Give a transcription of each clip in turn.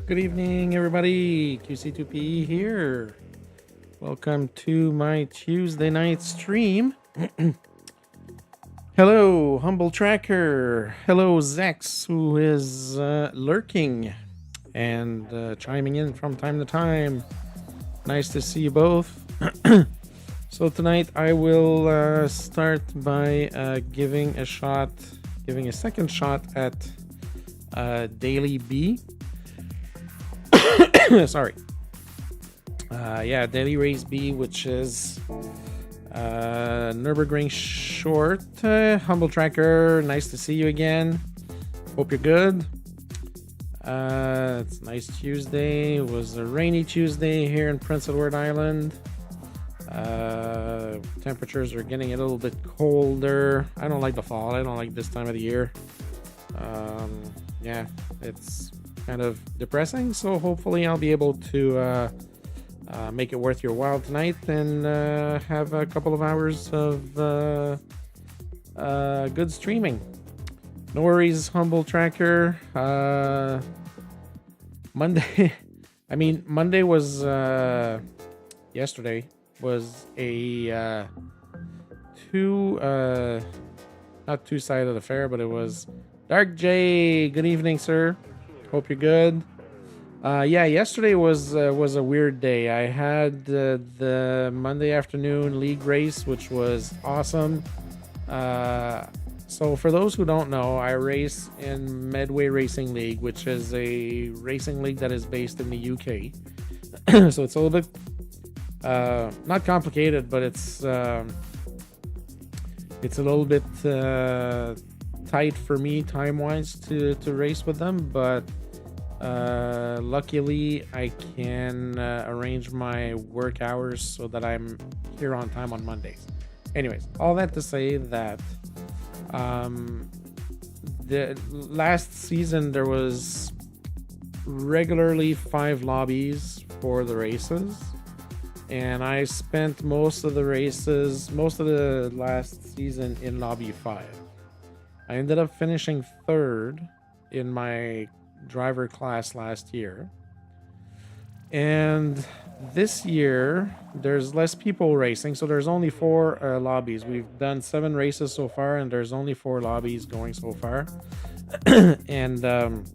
Good evening, everybody. QC2PE here. Welcome to my Tuesday night stream. Hello, Humble Tracker. Hello, Zex, who is lurking and chiming in from time to time. Nice to see you both. So tonight I will start by giving a second shot at Daily B. Sorry. Yeah, Daily Race B, which is Nurburgring short. Humble Tracker, nice to see you again. Hope you're good. It's a nice Tuesday. It was a rainy Tuesday here in Prince Edward Island. Temperatures are getting a little bit colder. I don't like the fall. I don't like this time of the year. Yeah, it's kind of depressing, so hopefully I'll be able to make it worth your while tonight and have a couple of hours of good streaming. No worries, Humble Tracker. Monday Monday was yesterday was a not two-sided affair, but it was Dark J. Good evening, sir. Hope you're good. Yeah, yesterday was a weird day. I had the Monday afternoon league race, which was awesome. So for those who don't know, I race in Medway Racing League, which is a racing league that is based in the UK. So it's a little bit not complicated, but it's a little bit tight for me time-wise to race with them, but luckily I can arrange my work hours so that I'm here on time on Mondays. Anyways, all that to say that the last season there was regularly 5 lobbies for the races, and I spent most of the last season in lobby 5. I ended up finishing 3rd in my driver class last year, and this year there's less people racing, so there's only 4 lobbies. We've done 7 races so far, and there's only 4 lobbies going so far. And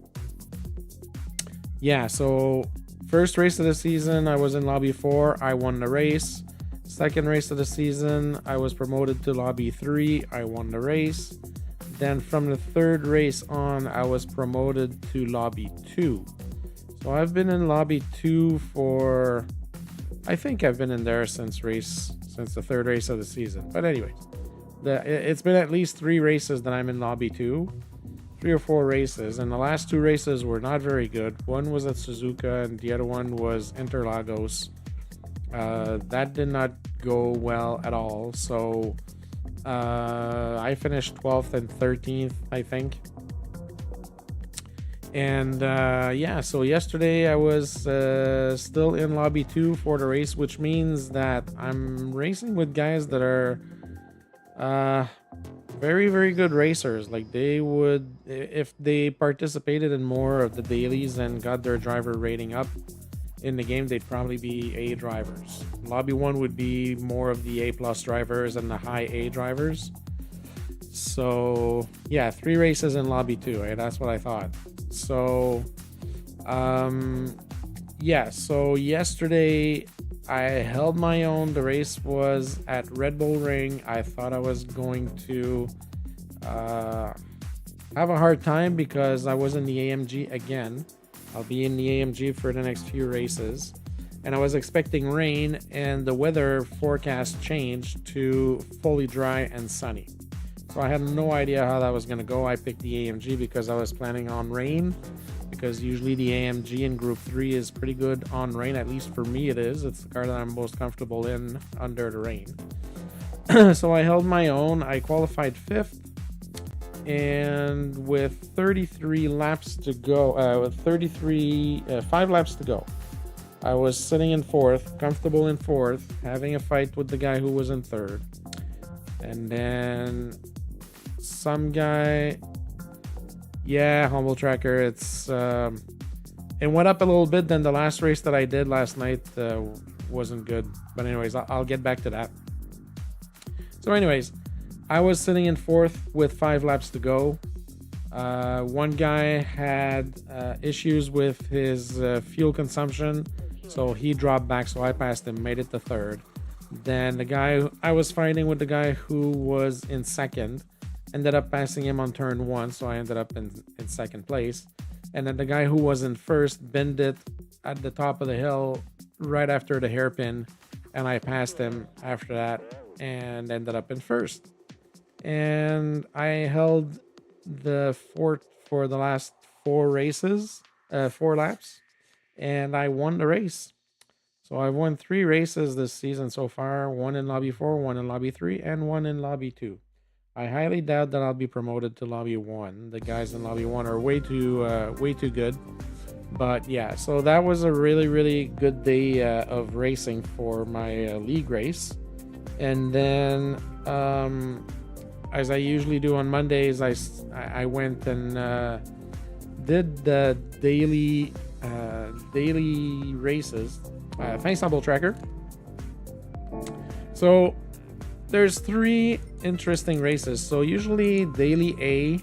yeah, so first race of the season I was in lobby 4. I won the race. Second race of the season I was promoted to lobby 3. I won the race. Then from the 3rd race on, I was promoted to lobby 2. So I've been in lobby 2 for, I think I've been in there since the 3rd race of the season. But anyways, it's been at least 3 races that I'm in lobby 2, 3 or 4 races, and the last 2 races were not very good. One was at Suzuka, and the other one was Interlagos. That did not go well at all. So I finished 12th and 13th, I think. And yeah, so yesterday I was still in lobby 2 for the race, which means that I'm racing with guys that are very, very good racers. Like, they would, if they participated in more of the dailies and got their driver rating up in the game, they'd probably be A drivers. Lobby 1 would be more of the A+ drivers and the high A drivers. So yeah, 3 races in lobby 2, right? That's what I thought. So yeah, so yesterday I held my own. The race was at Red Bull Ring. I thought I was going to have a hard time because I was in the AMG again. I'll be in the AMG for the next few races, and I was expecting rain, and the weather forecast changed to fully dry and sunny. So I had no idea how that was going to go. I picked the AMG because I was planning on rain, because usually the AMG in Group 3 is pretty good on rain. At least for me it is. It's the car that I'm most comfortable in under the rain. So I held my own. I qualified 5th. And with 33 laps to go, 5 laps to go, I was sitting in 4th, comfortable in 4th, having a fight with the guy who was in 3rd. And then some guy, yeah, Humble Tracker, it went up a little bit. Then the last race that I did last night wasn't good. But anyways, I'll get back to that. So anyways, I was sitting in fourth with 5 laps to go. One guy had issues with his fuel consumption, so he dropped back, so I passed him, made it to third. Then the guy, I was fighting with the guy who was in second, ended up passing him on turn 1, so I ended up in second place. And then the guy who was in first bended at the top of the hill right after the hairpin, and I passed him after that and ended up in first. And I held the fort for the last 4 races, 4 laps, and I won the race. So I've won 3 races this season so far, 1 in lobby 4, 1 in lobby 3, and 1 in lobby 2. I highly doubt that I'll be promoted to lobby 1. The guys in lobby 1 are way too good. But yeah, so that was a really good day of racing for my league race. And then as I usually do on Mondays, I went and did the daily races, thanks Humble Tracker. So there's 3 interesting races. So usually daily A,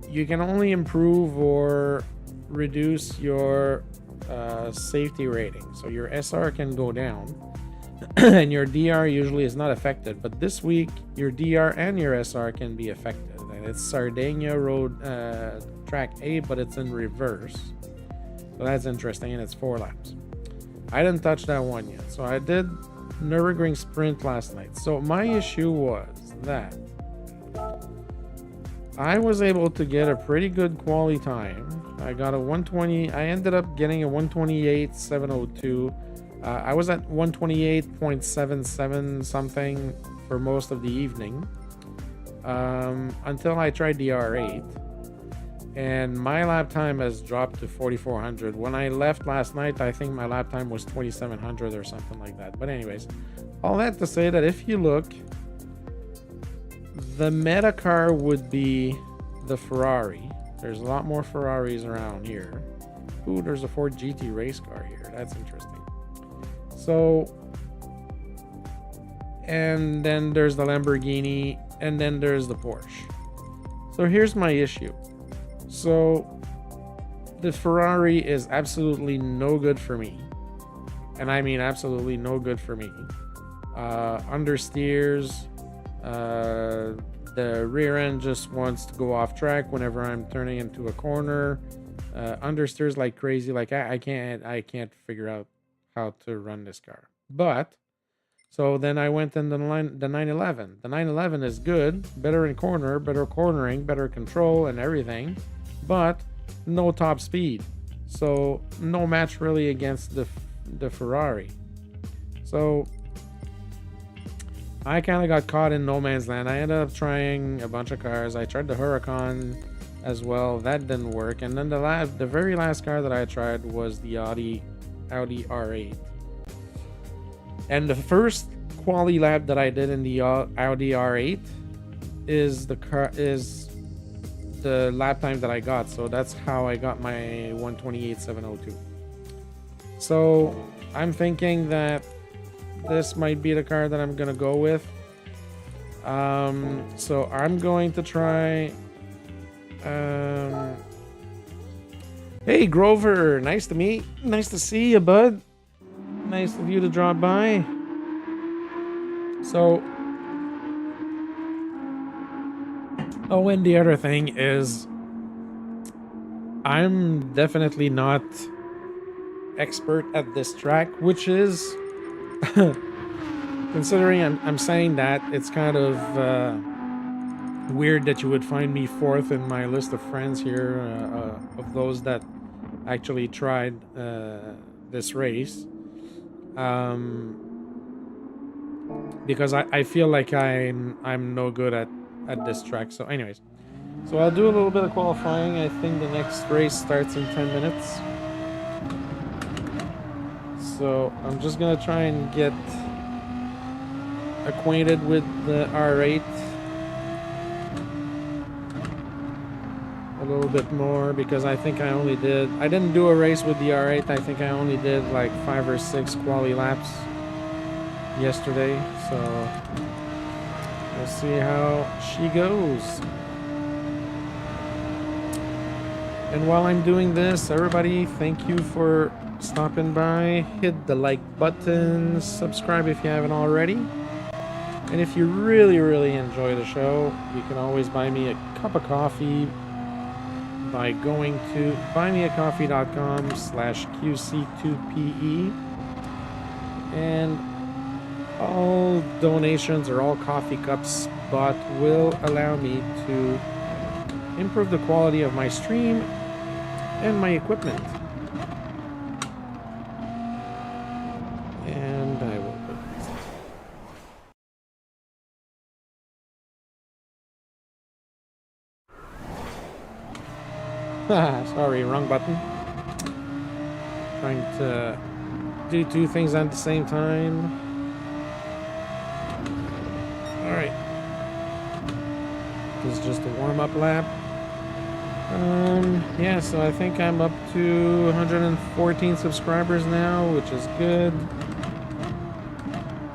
you can only improve or reduce your safety rating. So your SR can go down. And your DR usually is not affected, but this week your DR and your SR can be affected. And it's Sardegna road track A, but it's in reverse, so that's interesting, and it's 4 laps. I didn't touch that one yet, so I did Nurburgring sprint last night. So my issue was that I was able to get a pretty good quality time. I got a 120. I ended up getting a 128.702. I was at 128.77 something for most of the evening, until I tried the R8, and my lap time has dropped to 4,400. When I left last night, I think my lap time was 2,700 or something like that. But anyways, all that to say that if you look, the meta car would be the Ferrari. There's a lot more Ferraris around here. Ooh, there's a Ford GT race car here. That's interesting. So, and then there's the Lamborghini, and then there's the Porsche. So here's my issue. So the Ferrari is absolutely no good for me, and I mean absolutely no good for me. Understeers, the rear end just wants to go off track whenever I'm turning into a corner. Understeers like crazy. Like I can't figure out how to run this car. But so then I went in the 911. The 911 is good, better in corner, better cornering, better control and everything, but no top speed. So no match really against the Ferrari. So I kind of got caught in no man's land. I ended up trying a bunch of cars. I tried the Huracan as well. That didn't work. And then the very last car that I tried was the Audi R8. And the first quality lap that I did in the Audi R8 is the lap time that I got. So that's how I got my 128.702. So I'm thinking that this might be the car that I'm gonna go with. So I'm going to try. Hey Grover, nice to see you, bud. Nice of you to drop by. So, oh, and the other thing is, I'm definitely not expert at this track, which is, considering I'm saying that, it's kind of weird that you would find me 4th in my list of friends here, of those that actually tried this race. Because I feel like I'm no good at this track. So anyways, so I'll do a little bit of qualifying. I think the next race starts in 10 minutes. So I'm just gonna try and get acquainted with the R8 a little bit more because I think I didn't do a race with the R8. I think I only did like 5 or 6 quali laps yesterday, so we'll see how she goes. And while I'm doing this, everybody, thank you for stopping by. Hit the like button, subscribe if you haven't already. And if you really, really enjoy the show, you can always buy me a cup of coffee by going to buymeacoffee.com/QC2PE. And all donations or all coffee cups bought will allow me to improve the quality of my stream and my equipment. And I will put this. Sorry, wrong button. Trying to do 2 things at the same time. Alright. This is just a warm-up lap. Yeah, so I think I'm up to 114 subscribers now, which is good.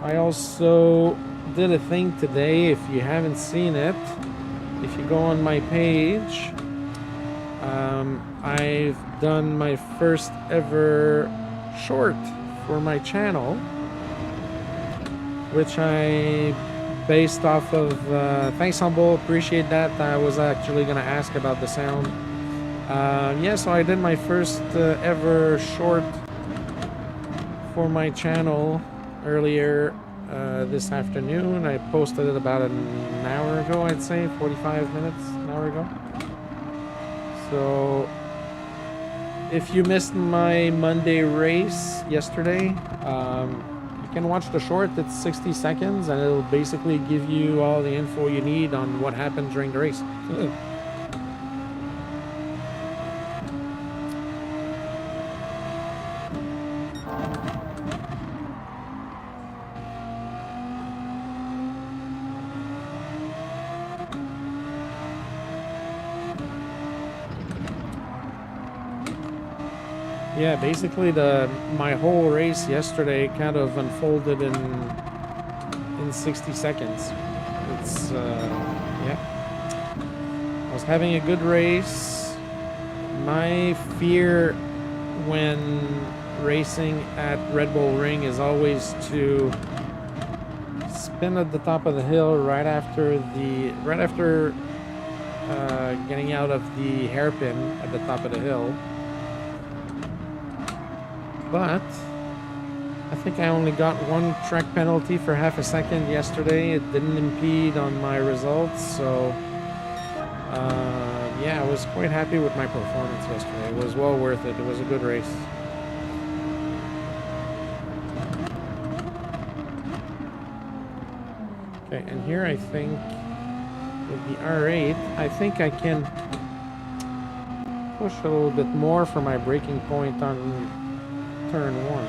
I also did a thing today. If you haven't seen it, if you go on my page, I've done my first ever short for my channel, which I based off of thanks Humble, appreciate that. I was actually gonna ask about the sound. Yeah, so I did my first ever short for my channel earlier this afternoon. I posted it about an hour ago, I'd say 45 minutes, an hour ago. So if you missed my Monday race yesterday, you can watch the short. It's 60 seconds and it'll basically give you all the info you need on what happened during the race. Yeah, basically my whole race yesterday kind of unfolded in 60 seconds. It's yeah. I was having a good race. My fear when racing at Red Bull Ring is always to spin at the top of the hill right after getting out of the hairpin at the top of the hill. But I think I only got 1 track penalty for half a second yesterday. It didn't impede on my results, so yeah, I was quite happy with my performance yesterday. It was well worth it. It was a good race. Okay, and here I think with the R8, I think I can push a little bit more for my braking point on turn 1.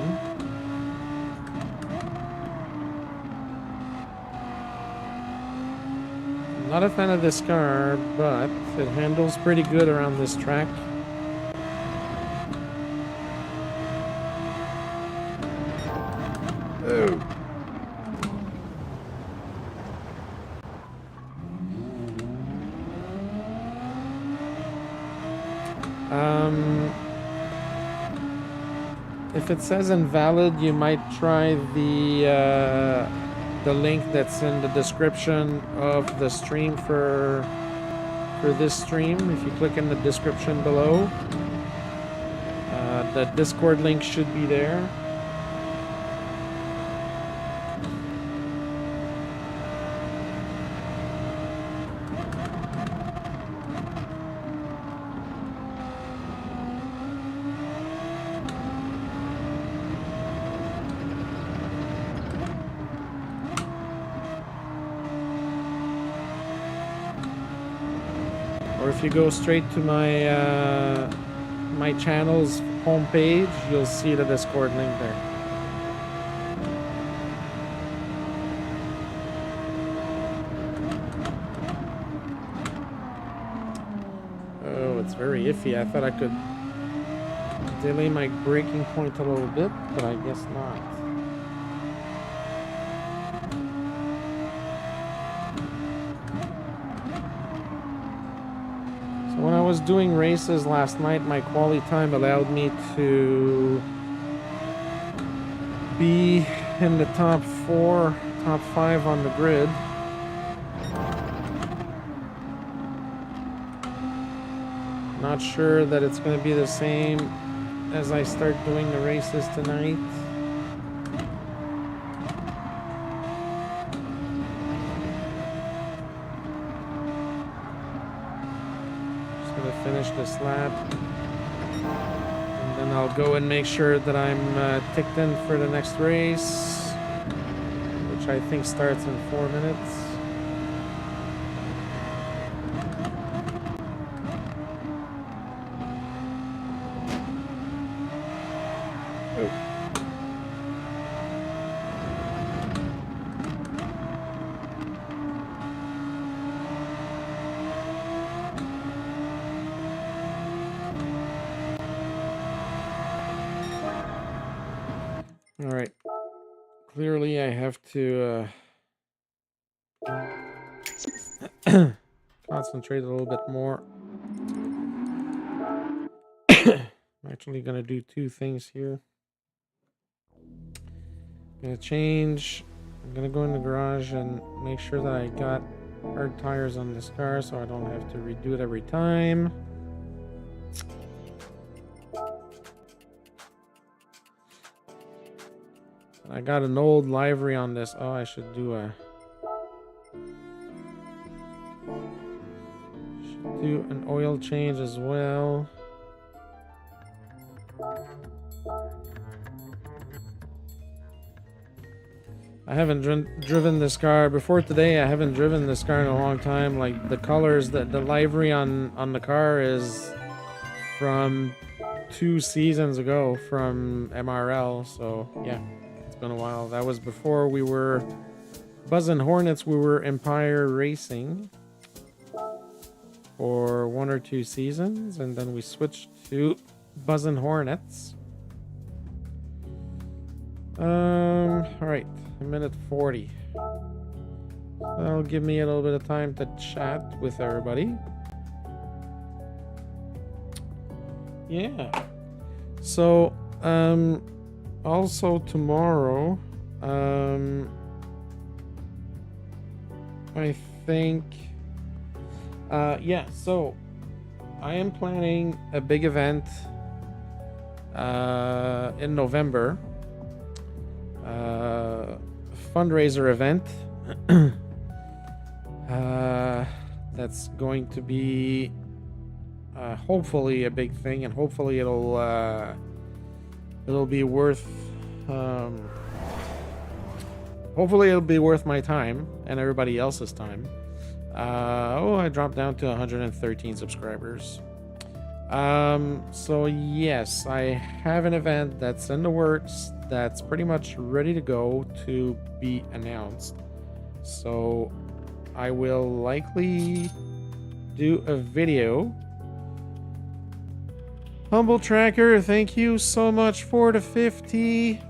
I'm not a fan of this car, but it handles pretty good around this track. Oh. If it says invalid, you might try the link that's in the description of the stream for this stream. If you click in the description below, the Discord link should be there. Or if you go straight to my my channel's homepage, you'll see the Discord link there. very iffy. I thought I could delay my braking point a little bit, but I guess not. So when I was doing races last night, my quality time allowed me to be in the top 4, top 5 on the grid. Not sure that it's going to be the same as I start doing the races tonight. Just going to finish this lap. And then I'll go and make sure that I'm ticked in for the next race, which I think starts in 4 minutes. All right. Clearly, I have to concentrate a little bit more. I'm actually going to do 2 things here. I'm going to change. I'm going to go in the garage and make sure that I got hard tires on this car so I don't have to redo it every time. I got an old livery on this. Oh, I should do an oil change as well. I haven't driven this car before today. I haven't driven this car in a long time. Like the colors, the livery on the car is from 2 seasons ago from MRL. So yeah, it's been a while. That was before we were Buzzin' Hornets. We were Empire Racing for 1 or 2 seasons, and then we switched to Buzzin' Hornets. All right. 1:40. That'll give me a little bit of time to chat with everybody. Yeah. So, also tomorrow, I think, yeah, so I am planning a big event, in November. Fundraiser event that's going to be hopefully a big thing, and hopefully it'll be worth hopefully it'll be worth my time and everybody else's time. I dropped down to 113 subscribers. So yes, I have an event that's in the works that's pretty much ready to go to be announced. So I will likely do a video. Humble Tracker, thank you so much for the 50.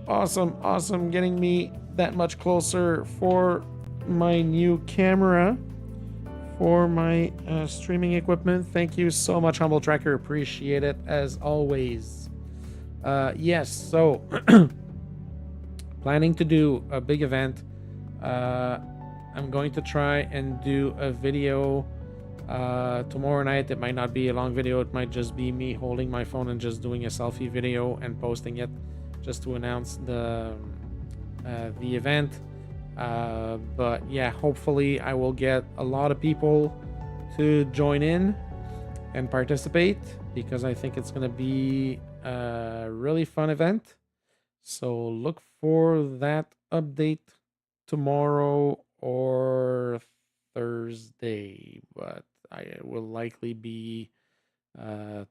Awesome, getting me that much closer for my new camera, for my streaming equipment. Thank you so much, Humble Tracker. Appreciate it as always. Yes, so planning to do a big event. I'm going to try and do a video tomorrow night. It might not be a long video. It might just be me holding my phone and just doing a selfie video and posting it just to announce the event. But yeah, hopefully I will get a lot of people to join in and participate, because I think it's going to be a really fun event. So look for that update tomorrow or Thursday, but it will likely be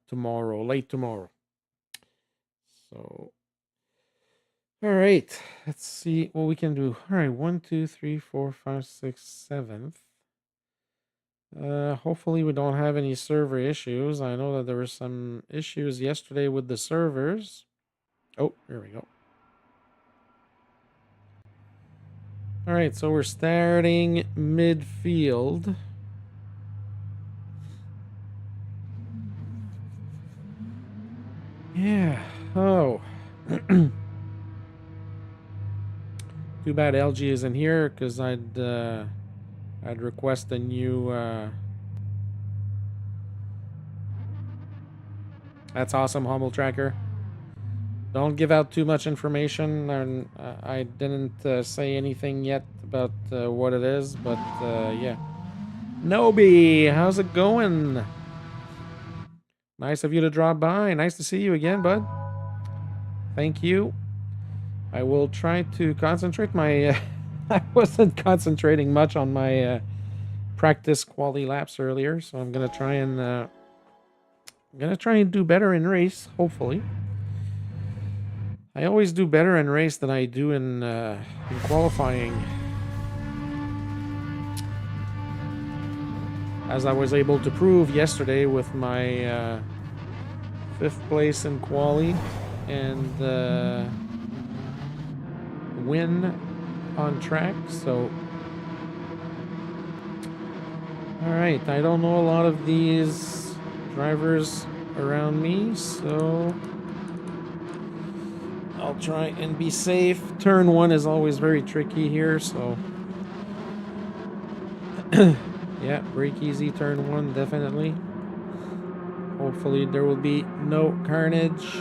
tomorrow, late tomorrow. So all right, let's see what we can do. All right, 1, 2, 3, 4, 5, 6, 7th. Hopefully we don't have any server issues. I know that there were some issues yesterday with the servers. Oh, here we go. All right, so we're starting midfield. Yeah. Oh. Too bad LG isn't here, because I'd request a new. That's awesome, Humble Tracker. Don't give out too much information, and I didn't say anything yet about what it is, but yeah. Nobi, how's it going? Nice of you to drop by. Nice to see you again, bud. Thank you. I will try to concentrate my... I wasn't concentrating much on my practice quality laps earlier, so I'm gonna try and do better in race, hopefully. I always do better in race than I do in qualifying, as I was able to prove yesterday with my 5th place in quali and win on track. So, all right, I don't know a lot of these drivers around me, so I'll try and be safe. Turn 1 is always very tricky here, so yeah, brake easy turn 1, definitely. Hopefully there will be no carnage.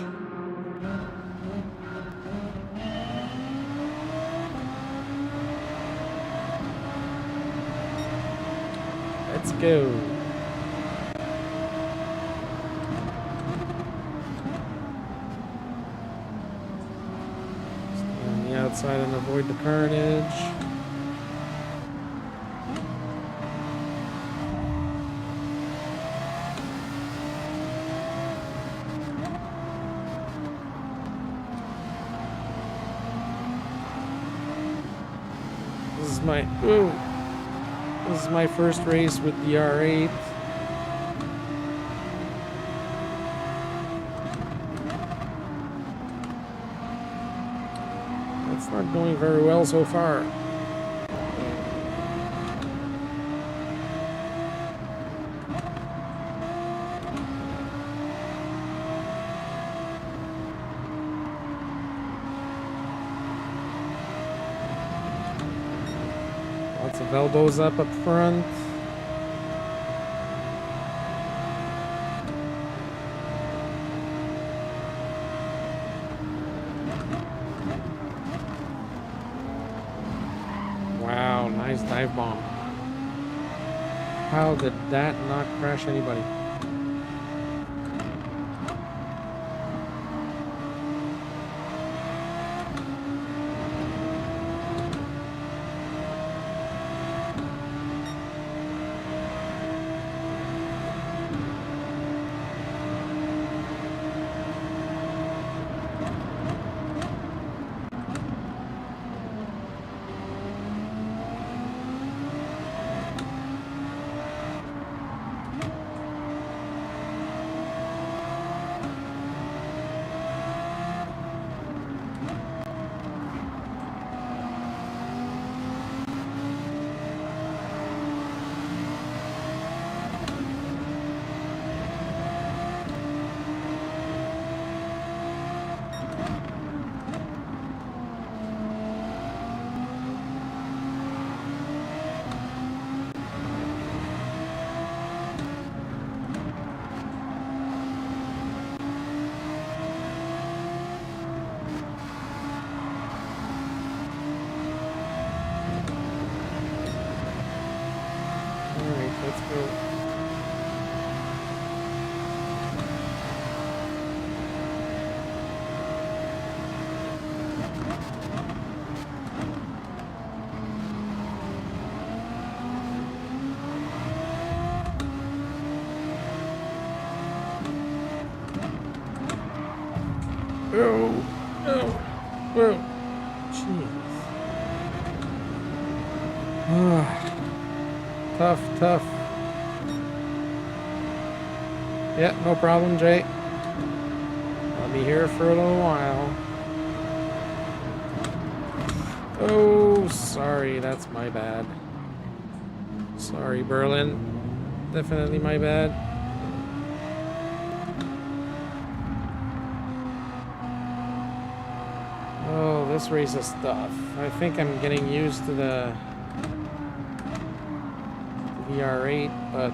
Let's go. Stay on the outside and avoid the carnage. This is my first race with the R8. It's not going very well so far. Lots of elbows up front. Wow, nice dive bomb. How did that not crash anybody? Let's go. Oh, oh, oh, jeez. Tough. Yeah, no problem, Jay. I'll be here for a little while. Oh, sorry, that's my bad. Sorry, Berlin. Definitely my bad. Oh, this race is tough. I think I'm getting used to the VR8, but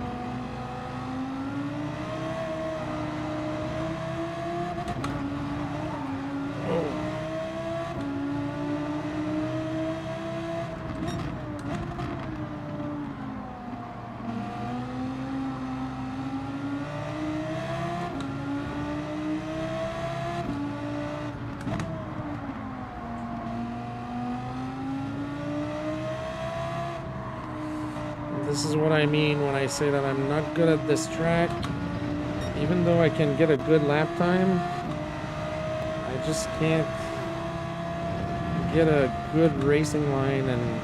this is what I mean when I say that I'm not good at this track. Even though I can get a good lap time, I just can't get a good racing line, and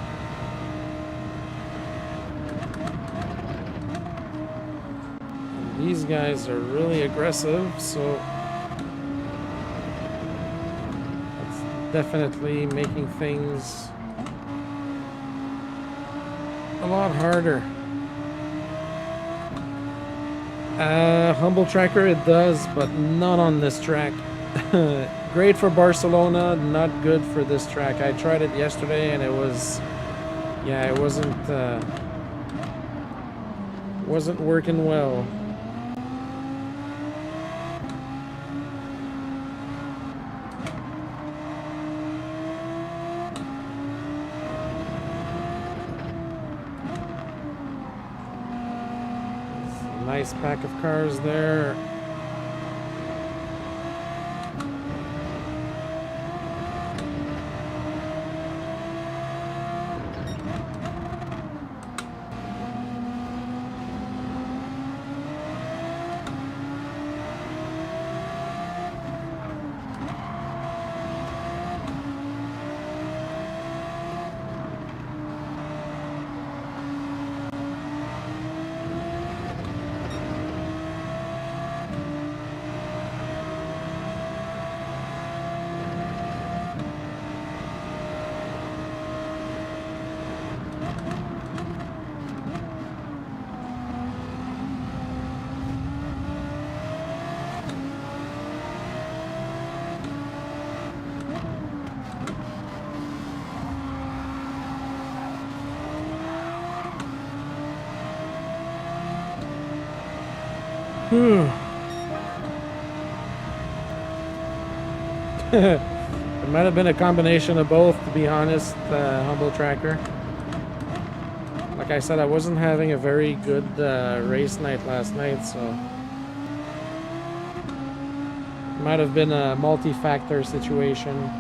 these guys are really aggressive, so it's definitely making things a lot harder. Humble tracker it does, but not on this track. Great for Barcelona, not good for this track. I tried it yesterday and it was, yeah, it wasn't working well. Nice pack of cars there. It might have been a combination of both, to be honest, Humble Tracker. Like I said, I wasn't having a very good race night last night, so it might have been a multi-factor situation.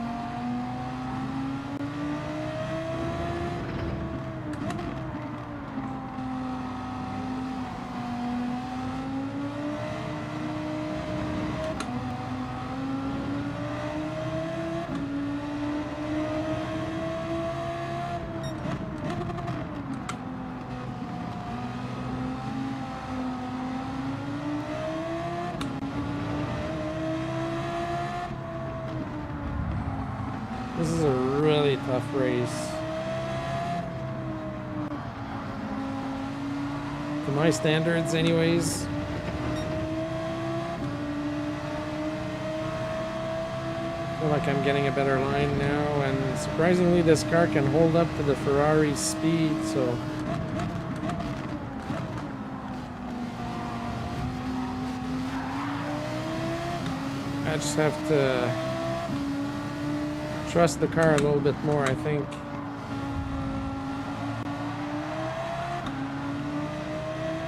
This is a really tough race. To my standards, anyways. I feel like I'm getting a better line now, and surprisingly this car can hold up to the Ferrari speed, so I just have to trust the car a little bit more, I think.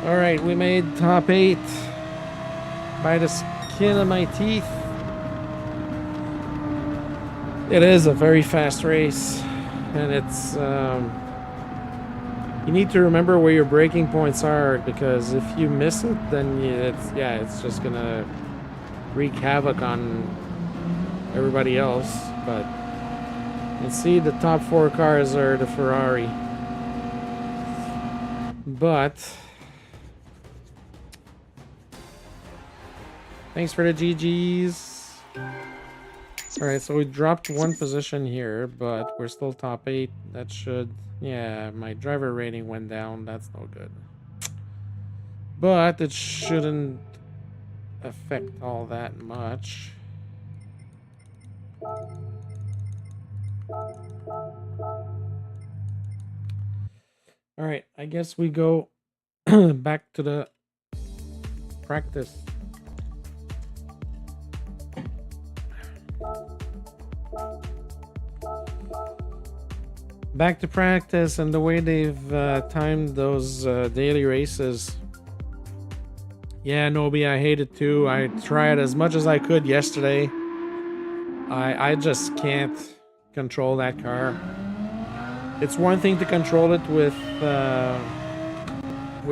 Alright, we made top 8 by the skin of my teeth. It is a very fast race, and it's you need to remember where your braking points are, because if you miss it, then it's just gonna wreak havoc on everybody else. But you can see the top 4 cars are the Ferrari, but Thanks for the GGs. Alright, so we dropped one position here, but we're still top 8. That should... Yeah, my driver rating went down. That's no good. But it shouldn't affect all that much. Alright, I guess we go back to the practice. Back to practice, and the way they've timed those daily races. Yeah, Nobi, I hate it too. I tried as much as I could yesterday. I just can't control that car. It's one thing to control it with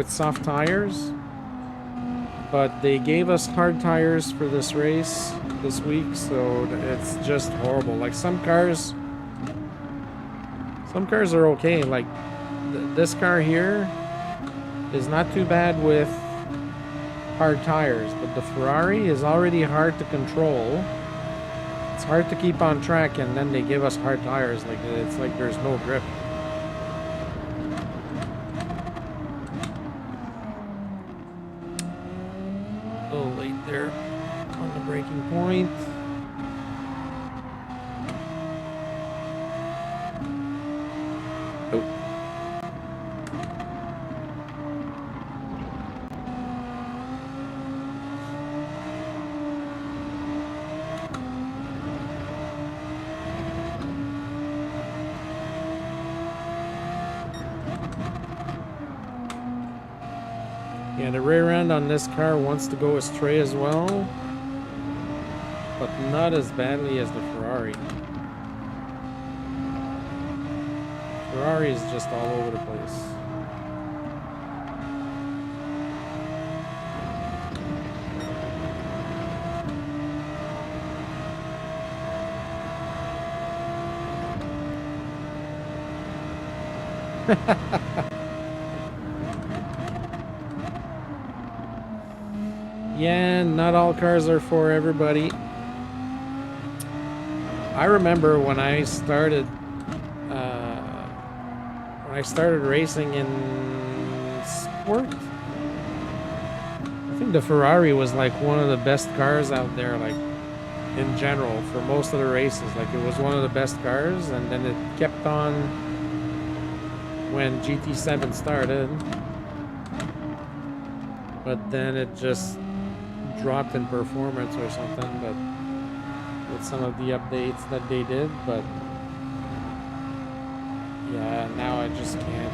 soft tires, but they gave us hard tires for this race this week, so it's just horrible. Like some cars are okay. Like this car here is not too bad with hard tires, but the Ferrari is already hard to control. It's hard to keep on track, and then they give us hard tires. Like it's like there's no grip. A little late there on the braking point. Oh. Yeah, the rear end on this car wants to go astray as well, but not as badly as the Ferrari. Ferrari is just all over the place. Yeah, not all cars are for everybody. I remember when I started racing in sport, I think the Ferrari was like one of the best cars out there, like in general for most of the races. Like it was one of the best cars, and then it kept on when GT7 started, but then it just dropped in performance or something, but with some of the updates that they did. But yeah, now I just can't.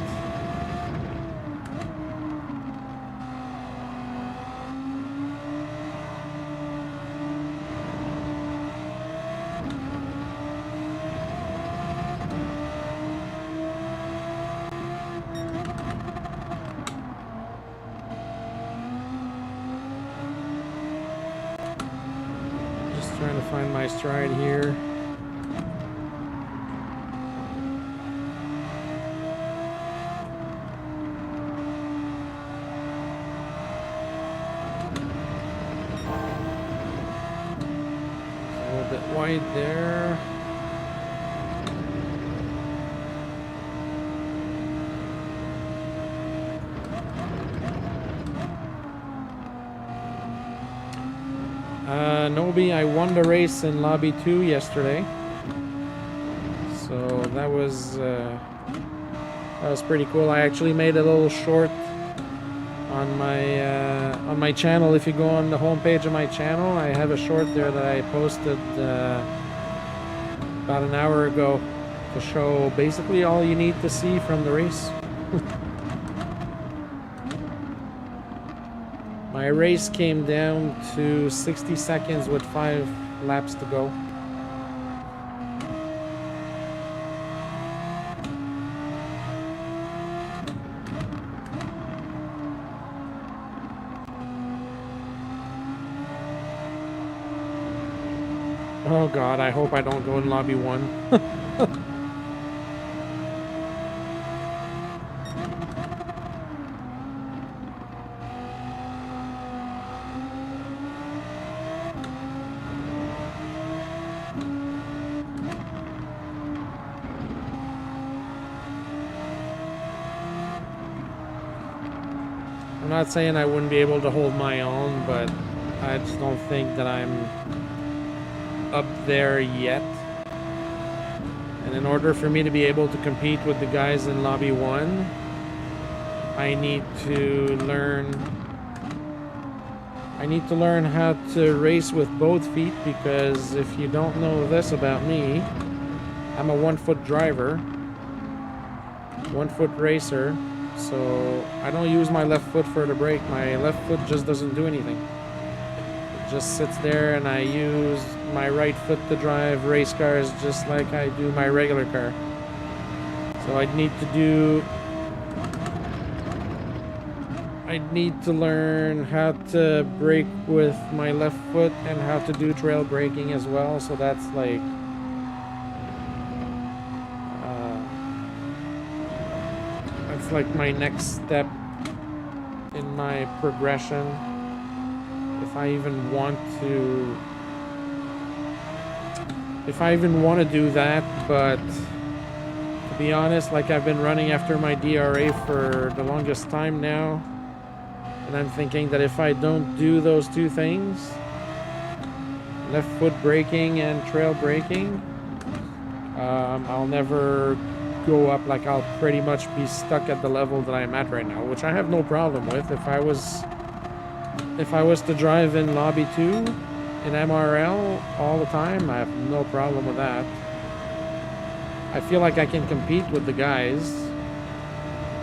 Trying to find my stride here. A little bit wide there. Nobi, I won the race in Lobby 2 yesterday, so that was pretty cool. I actually made a little short on my channel. If you go on the homepage of my channel, I have a short there that I posted about an hour ago to show basically all you need to see from the race. My race came down to 60 seconds with 5 laps to go. Oh god, I hope I don't go in lobby 1. I'm not saying I wouldn't be able to hold my own, but I just don't think that I'm up there yet. And in order for me to be able to compete with the guys in Lobby 1, I need to learn how to race with both feet, because if you don't know this about me, I'm a 1-foot driver, 1-foot racer, so I don't use my left foot for the brake. My left foot just doesn't do anything. It just sits there, and I use my right foot to drive race cars just like I do my regular car. So I'd need to learn how to brake with my left foot and how to do trail braking as well. So that's like my next step in my progression, if I even want to do that. But to be honest, like, I've been running after my DRA for the longest time now, and I'm thinking that if I don't do those two things, left foot braking and trail braking, I'll never go up. Like, I'll pretty much be stuck at the level that I'm at right now, which I have no problem with. If I was to drive in Lobby 2 in MRL all the time, I have no problem with that. I feel like I can compete with the guys,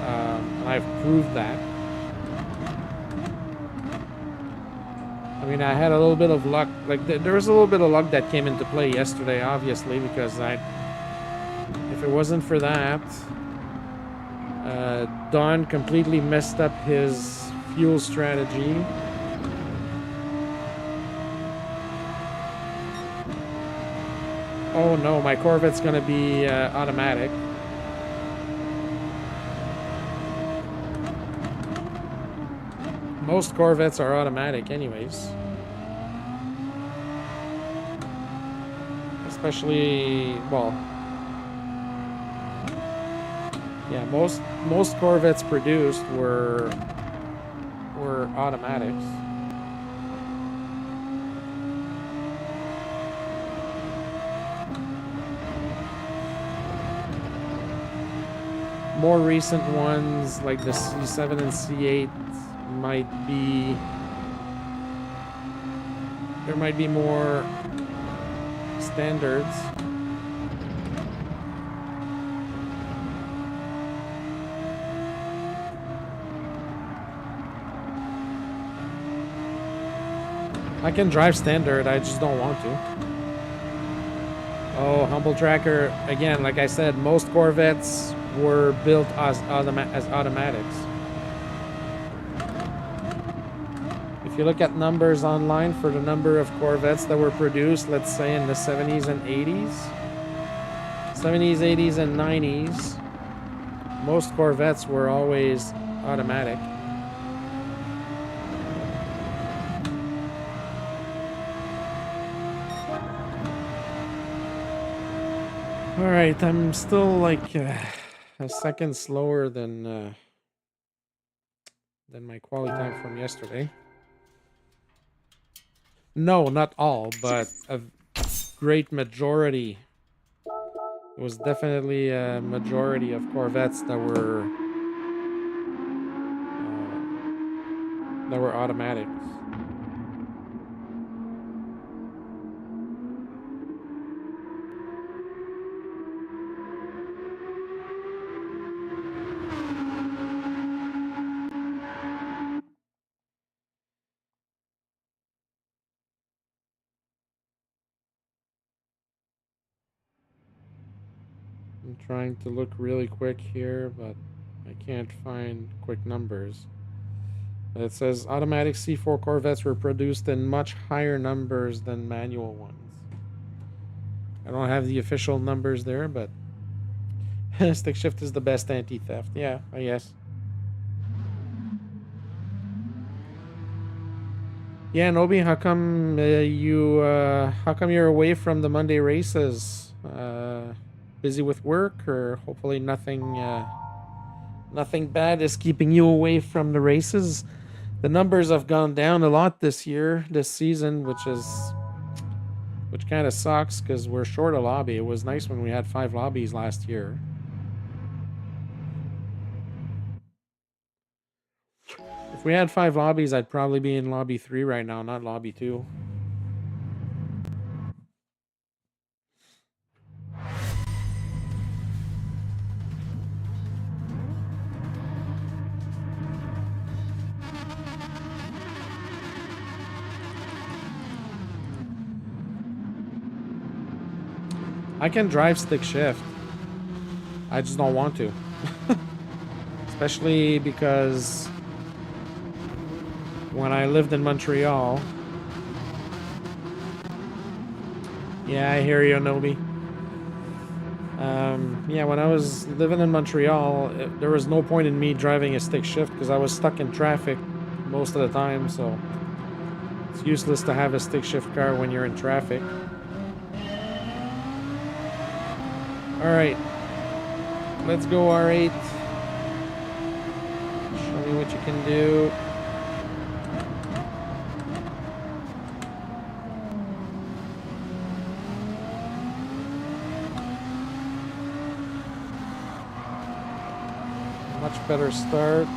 and I've proved that. I mean, I had a little bit of luck. Like, there was a little bit of luck that came into play yesterday, obviously, because if it wasn't for that, Don completely messed up his fuel strategy. Oh no, my Corvette's gonna be automatic. Most Corvettes are automatic anyways. Especially, well, yeah, most Corvettes produced were automatics. More recent ones like the C7 and C8 there might be more standards. I can drive standard, I just don't want to. Oh, Humble Tracker, again, like I said, most Corvettes were built as automatics. If you look at numbers online for the number of Corvettes that were produced, let's say in the 70s and 80s, 80s, and 90s, most Corvettes were always automatic. Alright, I'm still like a second slower than my quality time from yesterday. No, not all, but a great majority. It was definitely a majority of Corvettes that were automatics. I'm trying to look really quick here, but I can't find quick numbers. It says automatic C4 Corvettes were produced in much higher numbers than manual ones. I don't have the official numbers there, but stick shift is the best anti-theft. Yeah, I guess. Yeah, Nobi, how come you're away from the Monday races? Busy with work, or hopefully nothing Nothing bad is keeping you away from the races. The numbers have gone down a lot this season, which kind of sucks because we're short a lobby. It was nice when we had 5 lobbies last year. If we had 5 lobbies, I'd probably be in lobby 3 right now, not lobby 2. I can drive stick shift. I just don't want to. Especially because when I lived in Montreal... Yeah, I hear you, Nobi. Yeah, when I was living in Montreal, there was no point in me driving a stick shift because I was stuck in traffic most of the time, so it's useless to have a stick shift car when you're in traffic. Alright, let's go R8. Show me what you can do. Much better start.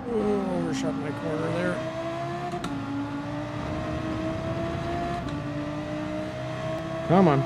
Overshot my corner there. Come on.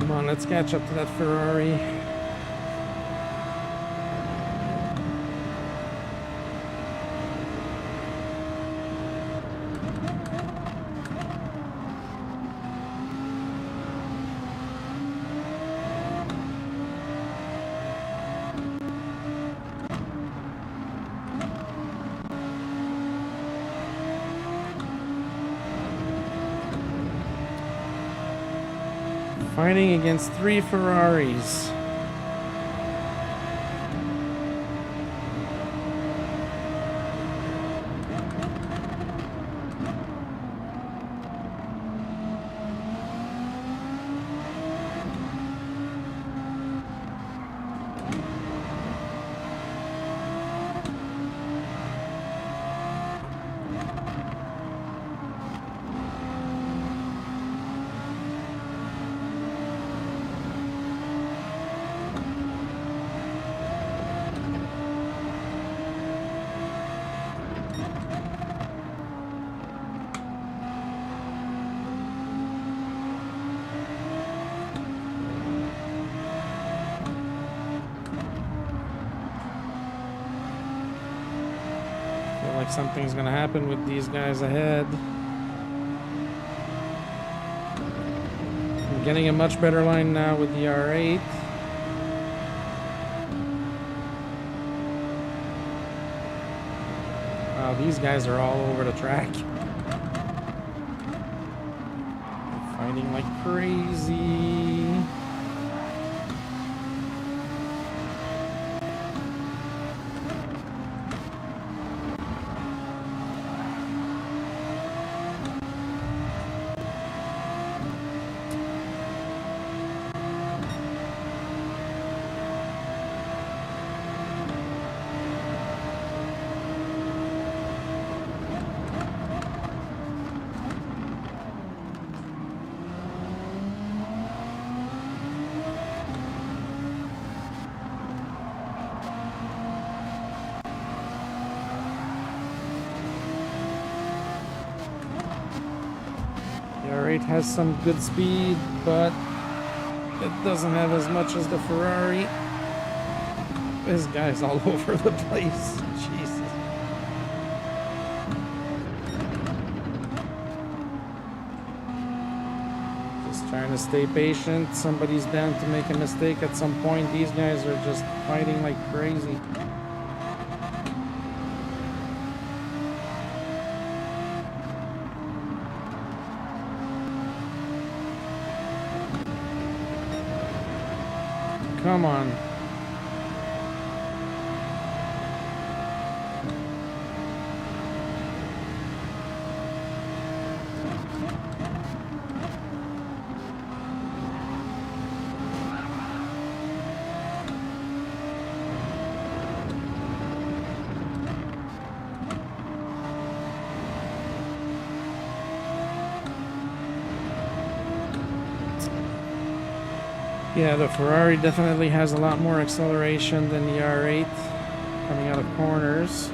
Come on, let's catch up to that Ferrari. Fighting against 3 Ferraris. like something's gonna happen with these guys ahead. I'm getting a much better line now with the R8. Wow, these guys are all over the track. They're fighting like crazy. The R8 has some good speed, but it doesn't have as much as the Ferrari. This guy's all over the place. Jesus. Just trying to stay patient. Somebody's bound to make a mistake at some point. These guys are just fighting like crazy. Come on. Yeah, the Ferrari definitely has a lot more acceleration than the R8 coming out of corners.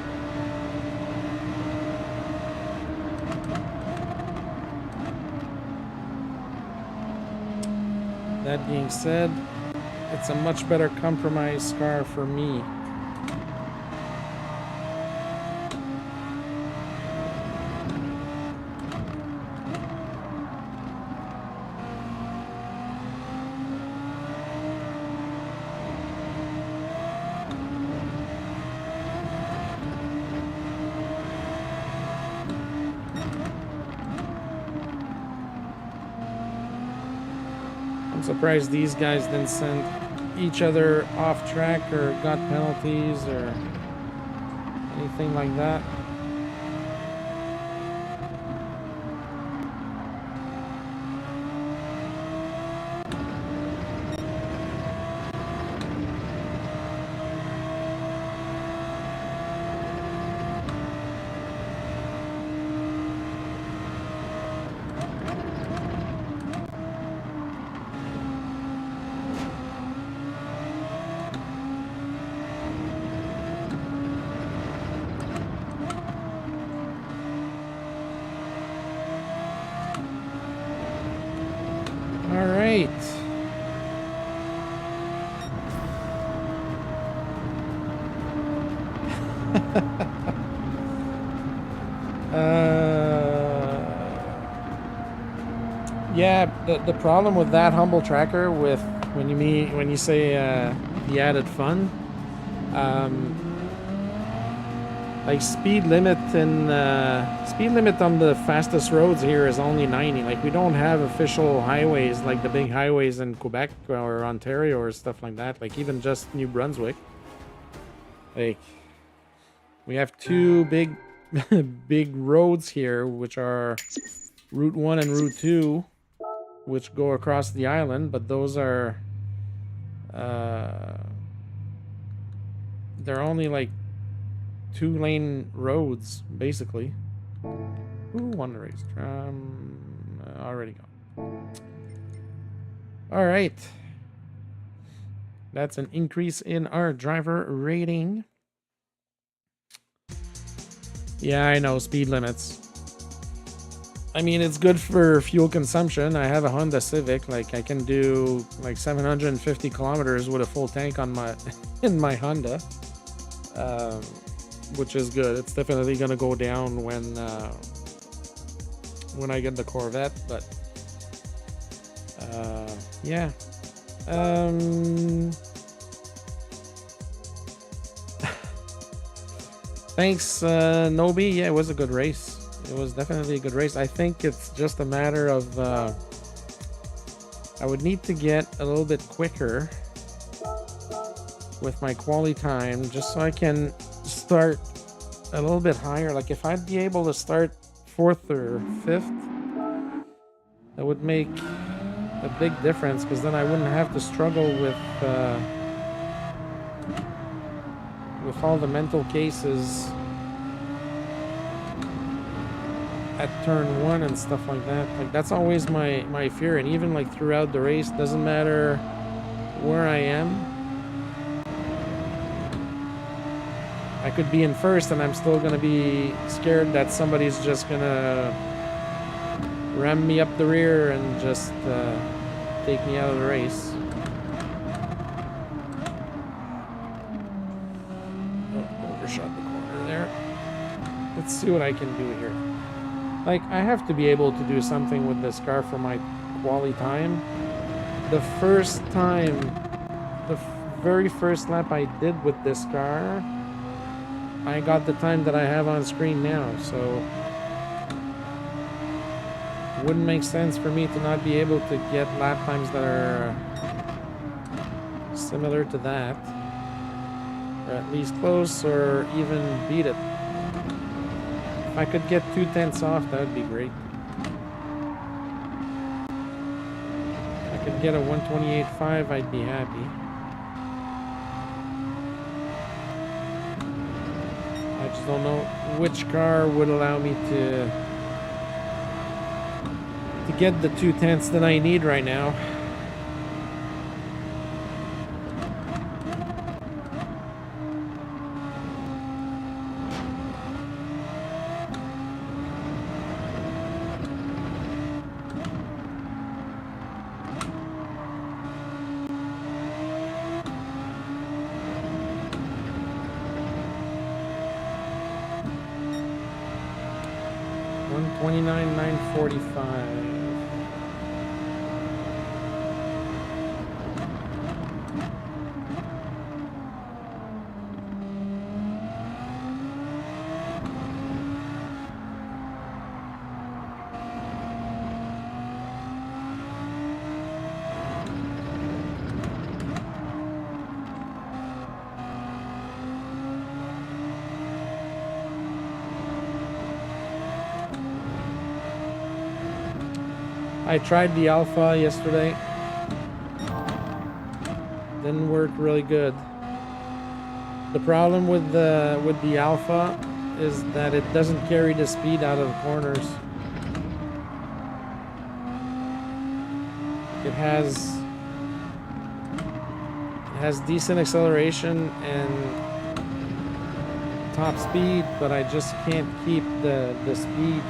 That being said, it's a much better compromise car for me. Surprised these guys didn't send each other off track or got penalties or anything like that. All right. Yeah, the problem with that humble tracker, with when you say the added fun, like speed limit on the fastest roads here is only 90. Like, we don't have official highways like the big highways in Quebec or Ontario or stuff like that. Like, even just New Brunswick. Like, we have two big big roads here, which are Route 1 and Route 2, which go across the island, but those are they're only like 2-lane roads, basically. Who won the race? Already gone. All right. That's an increase in our driver rating. Yeah, I know, speed limits. I mean, it's good for fuel consumption. I have a Honda Civic. Like, I can do like 750 kilometers with a full tank on my in my Honda. which is good. It's definitely gonna go down when I get the Corvette, but yeah. Thanks, Nobi. Yeah, it was a good race. It was definitely a good race. I think it's just a matter of I would need to get a little bit quicker with my quality time, just so I can start a little bit higher. Like if I'd be able to start 4th or 5th, that would make a big difference, because then I wouldn't have to struggle with all the mental cases at turn 1 and stuff like that. Like that's always my fear, and even like throughout the race, doesn't matter where I am. I could be in first and I'm still gonna be scared that somebody's just gonna ram me up the rear and just take me out of the race. Oh, overshot the corner there. Let's see what I can do here. Like, I have to be able to do something with this car for my quality time. The first time, the very first lap I did with this car, I got the time that I have on screen now, so it wouldn't make sense for me to not be able to get lap times that are similar to that, or at least close, or even beat it. If I could get 2/10 off, that would be great. If I could get a 128.5, I'd be happy. I just don't know which car would allow me to get the 2/10 that I need right now. I tried the Alpha yesterday. Didn't work really good. The problem with the Alpha is that it doesn't carry the speed out of the corners. It has decent acceleration and top speed, but I just can't keep the speed.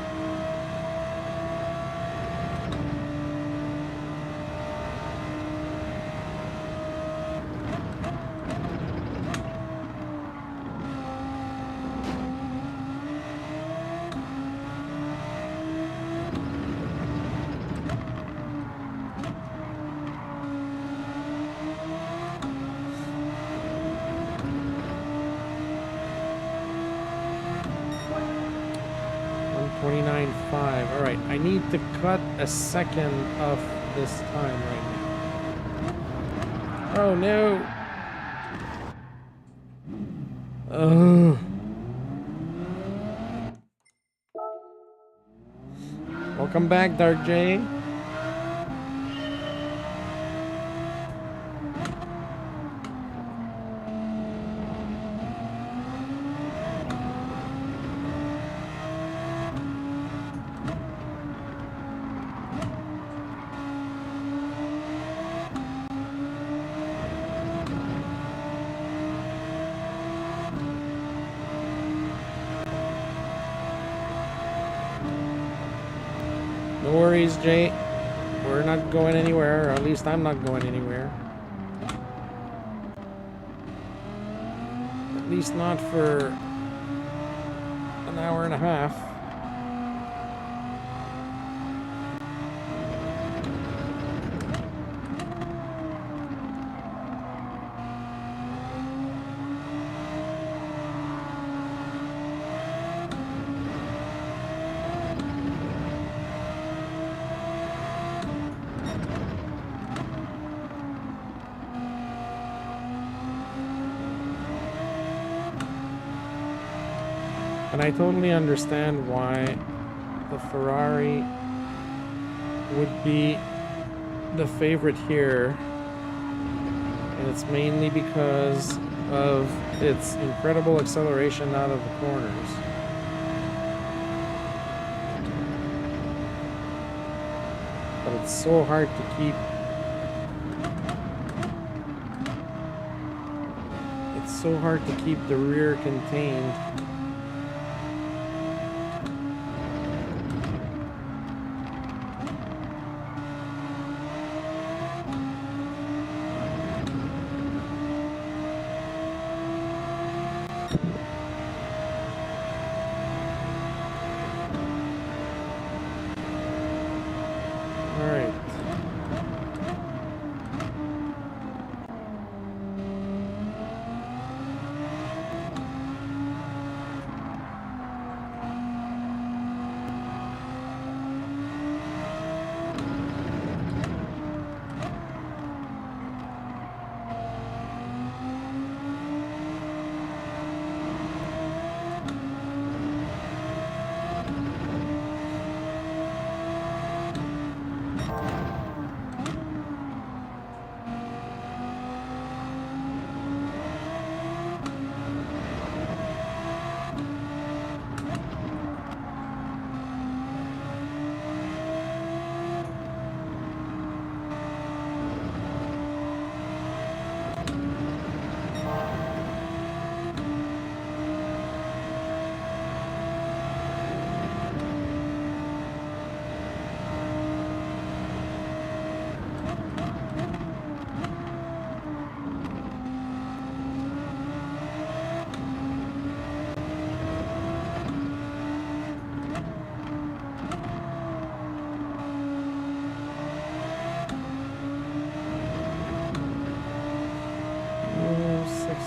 I need to cut a second of this time right now. Oh no! Welcome back, Dark J. No worries, Jay. We're not going anywhere, or at least I'm not going anywhere. At least not for an hour and a half. And I totally understand why the Ferrari would be the favorite here. And it's mainly because of its incredible acceleration out of the corners. But it's so hard to keep. It's so hard to keep the rear contained.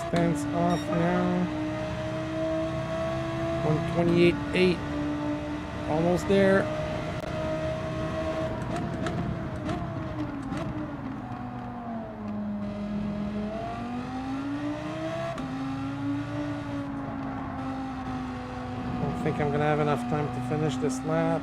Stance off now. 128.8. Almost there. Don't think I'm gonna have enough time to finish this lap.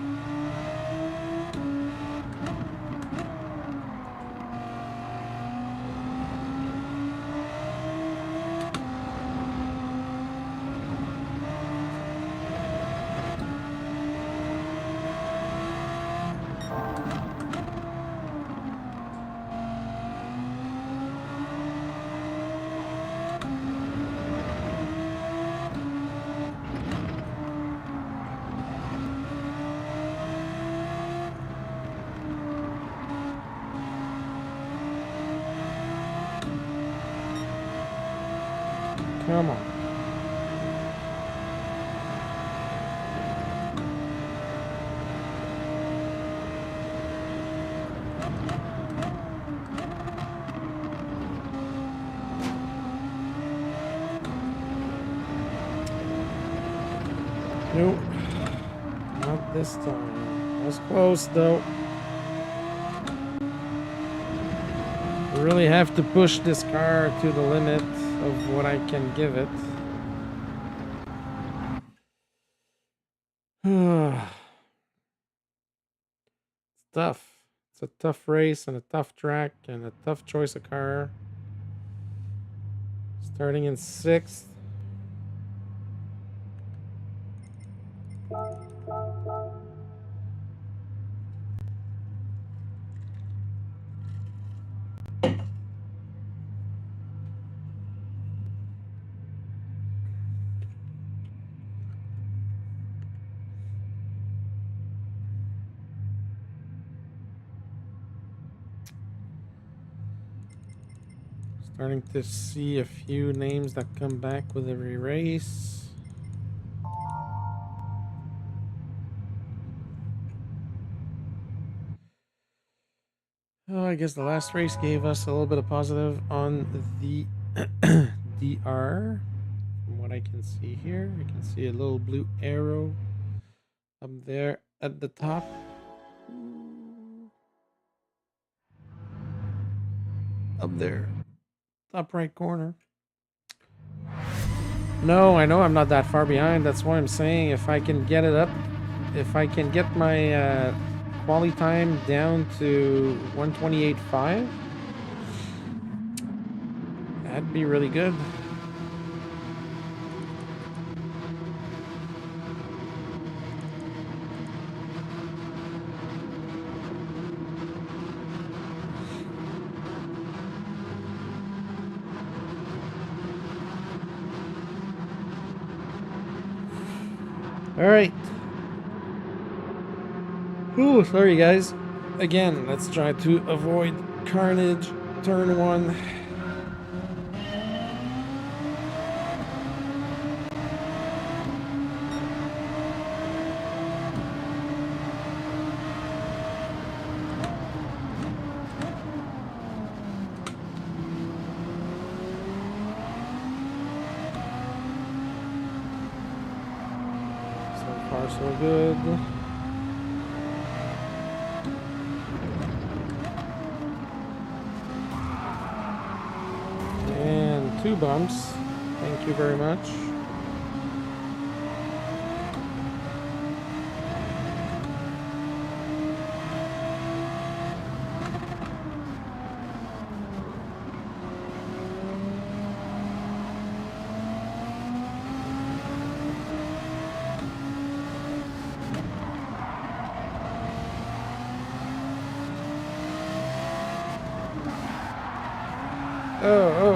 Come on. Nope. Not this time. That was close though. I really have to push this car to the limit of what I can give it. It's tough. It's a tough race and a tough track and a tough choice of car. Starting in 6th. Starting to see a few names that come back with every race. I guess the last race gave us a little bit of positive on the DR. From what I can see here, I can see a little blue arrow up there at the top. Up there, top right corner. No, I know I'm not that far behind. That's why I'm saying if I can get it up, if I can get my quali time down to 128.5, that'd be really good. All right. Ooh, sorry guys. Again, let's try to avoid carnage. Turn one. So far, so good. And 2 bumps. Thank you very much. Oh.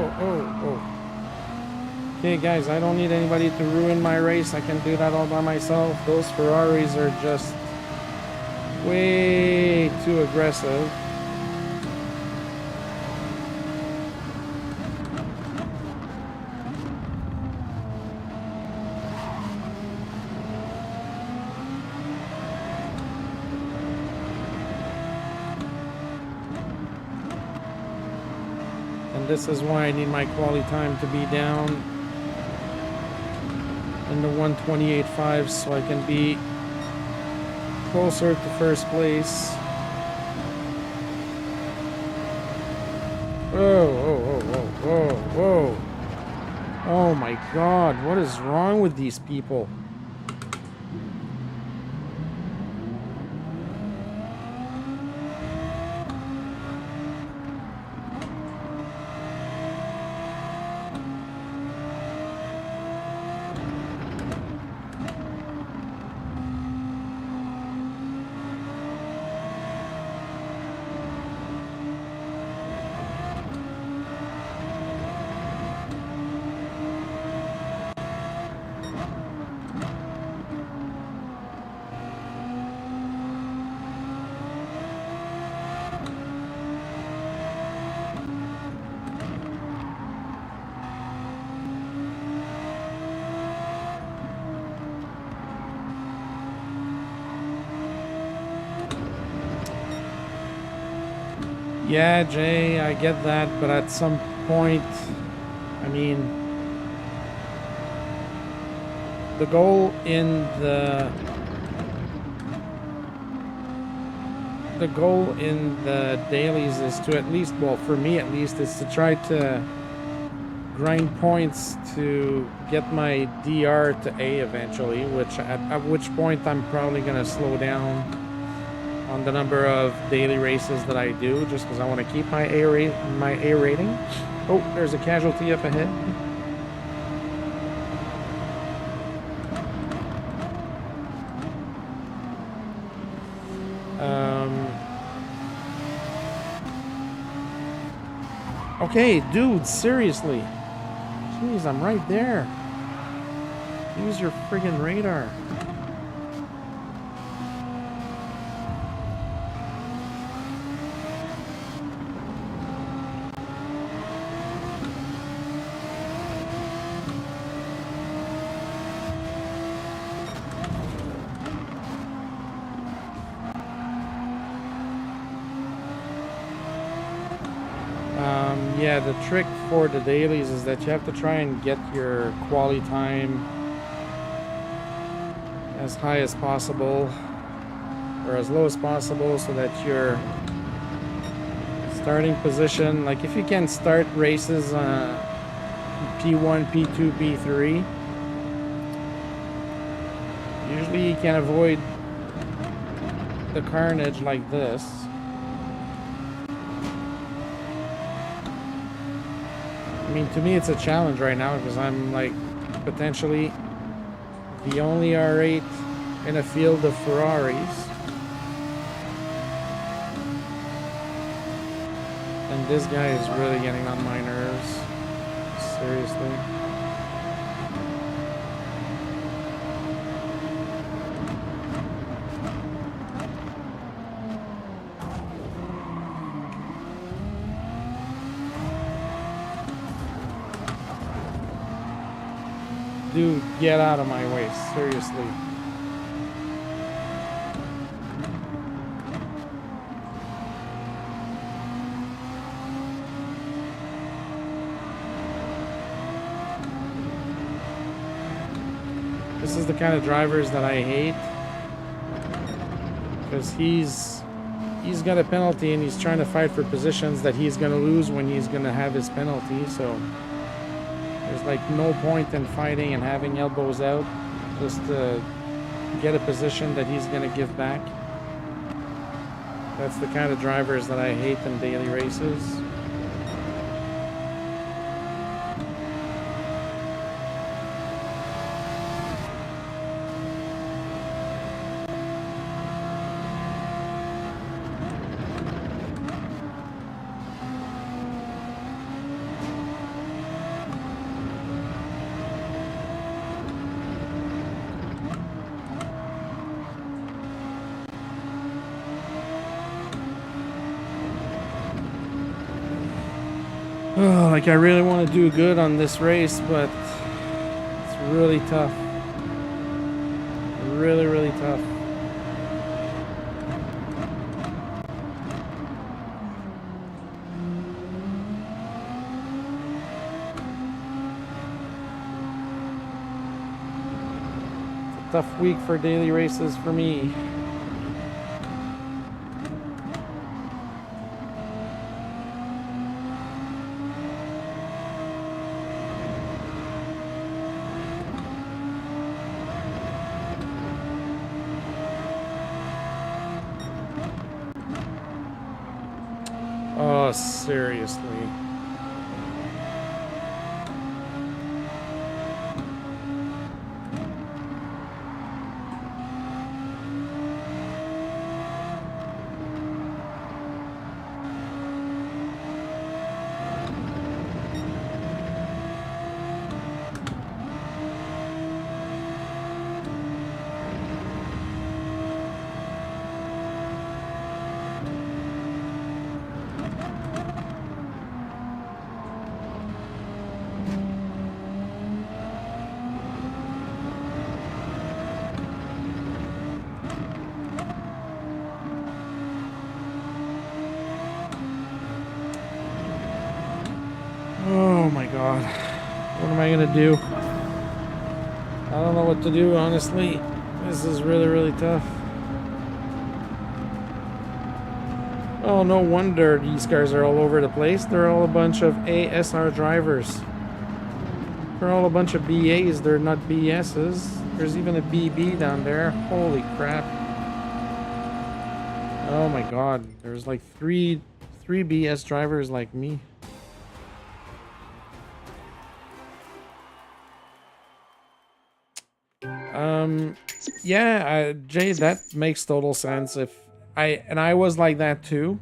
Okay, guys, I don't need anybody to ruin my race. I can do that all by myself. Those Ferraris are just way too aggressive. And this is why I need my quality time to be down in the 128.5 so I can be closer to first place. Whoa. Oh my God, what is wrong with these people? Yeah, Jay, I get that, but at some point, I mean, the goal in the dailies is to at least, well, for me at least, is to try to grind points to get my DR to A eventually, which at which point I'm probably gonna slow down on the number of daily races that I do, just because I want to keep my A rating. Oh, there's a casualty up ahead. Okay, dude, seriously. Jeez, I'm right there. Use your friggin' radar. Yeah, the trick for the dailies is that you have to try and get your quality time as high as possible or as low as possible, so that your starting position, like if you can start races P1, P2, P3, usually you can avoid the carnage like this. I mean, to me it's a challenge right now because I'm like potentially the only R8 in a field of Ferraris. And this guy is really getting on my nerves. Seriously. Dude, get out of my way, seriously. This is the kind of drivers that I hate, because he's got a penalty and he's trying to fight for positions that he's going to lose when he's going to have his penalty, so there's like no point in fighting and having elbows out just to get a position that he's going to give back. That's the kind of drivers that I hate in daily races. Oh, like I really want to do good on this race, but it's really tough. Really, really tough. It's a tough week for daily races for me. Oh, seriously. Oh my god. What am I gonna do? I don't know what to do, honestly. This is really, really tough. Oh, no wonder these cars are all over the place. They're all a bunch of ASR drivers. They're all a bunch of BAs. They're not BSs. There's even a BB down there. Holy crap. Oh my god. There's like three BS drivers like me. Yeah, Jay, that makes total sense. If I was like that too.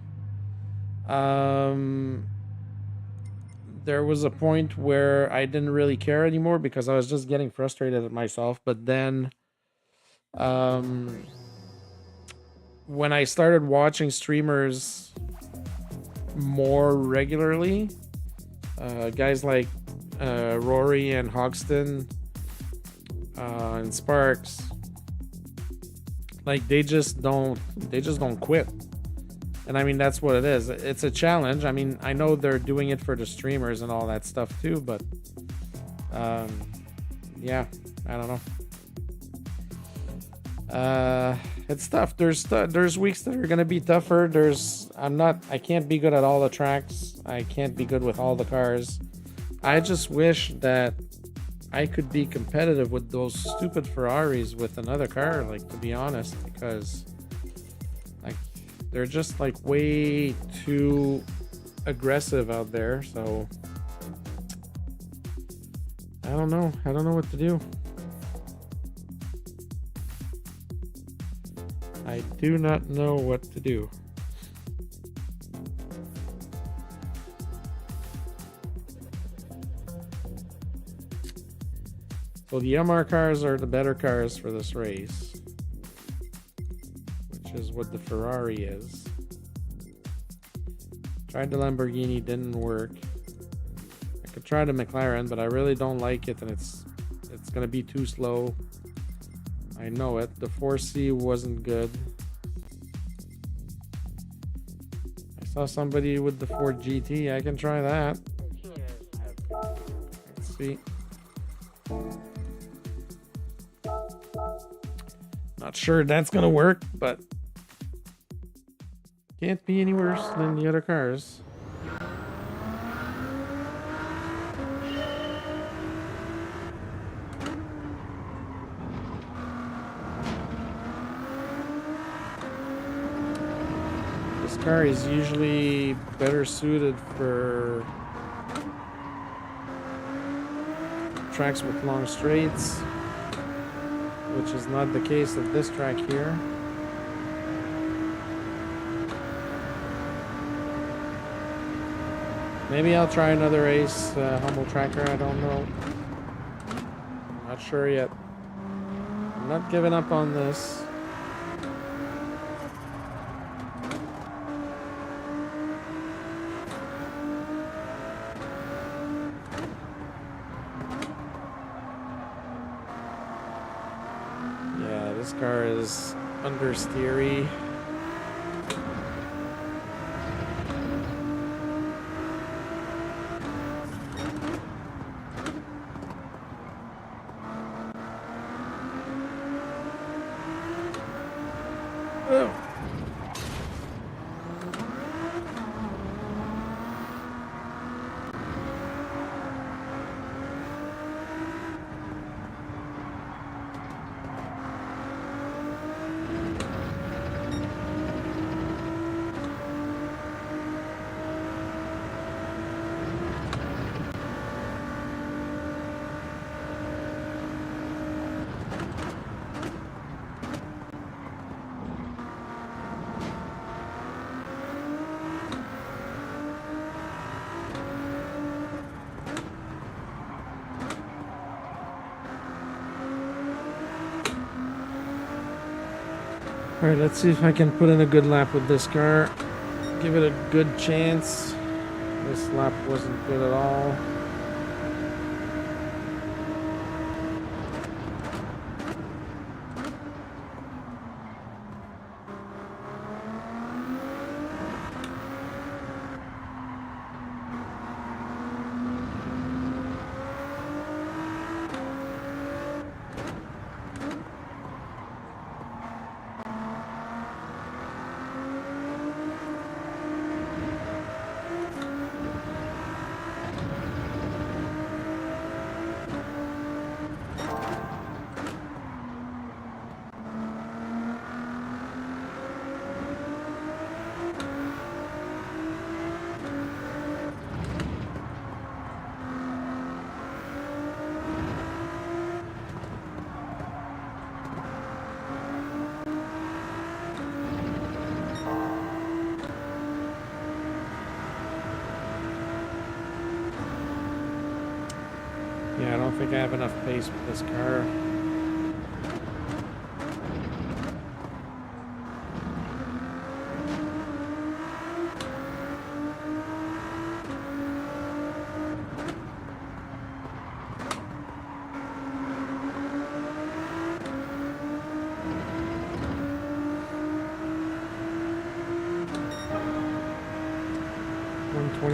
There was a point where I didn't really care anymore because I was just getting frustrated at myself. But then, when I started watching streamers more regularly, guys like Rory and Hogston and Sparks, like they just don't quit. And I mean, that's what it is. It's a challenge. I mean, I know they're doing it for the streamers and all that stuff too, but yeah, I don't know. It's tough. There's weeks that are gonna be tougher. I can't be good at all the tracks. I can't be good with all the cars. I just wish that I could be competitive with those stupid Ferraris with another car, like, to be honest, because like they're just like way too aggressive out there. So I don't know what to do. I do not know what to do. So the MR cars are the better cars for this race, which is what the Ferrari is. Tried the Lamborghini, didn't work. I could try the McLaren, but I really don't like it, and it's gonna be too slow. I know it. The 4C wasn't good. I saw somebody with the Ford GT. I can try that. Let's see. Not sure that's gonna work, but can't be any worse than the other cars. This car is usually better suited for tracks with long straights, which is not the case of this track here. Maybe I'll try another race, Humble Tracker, I don't know. Not sure yet. I'm not giving up on this. Yeah, this car is understeery. Alright, let's see if I can put in a good lap with this car. Give it a good chance. This lap wasn't good at all. Yeah, I don't think I have enough pace with this car.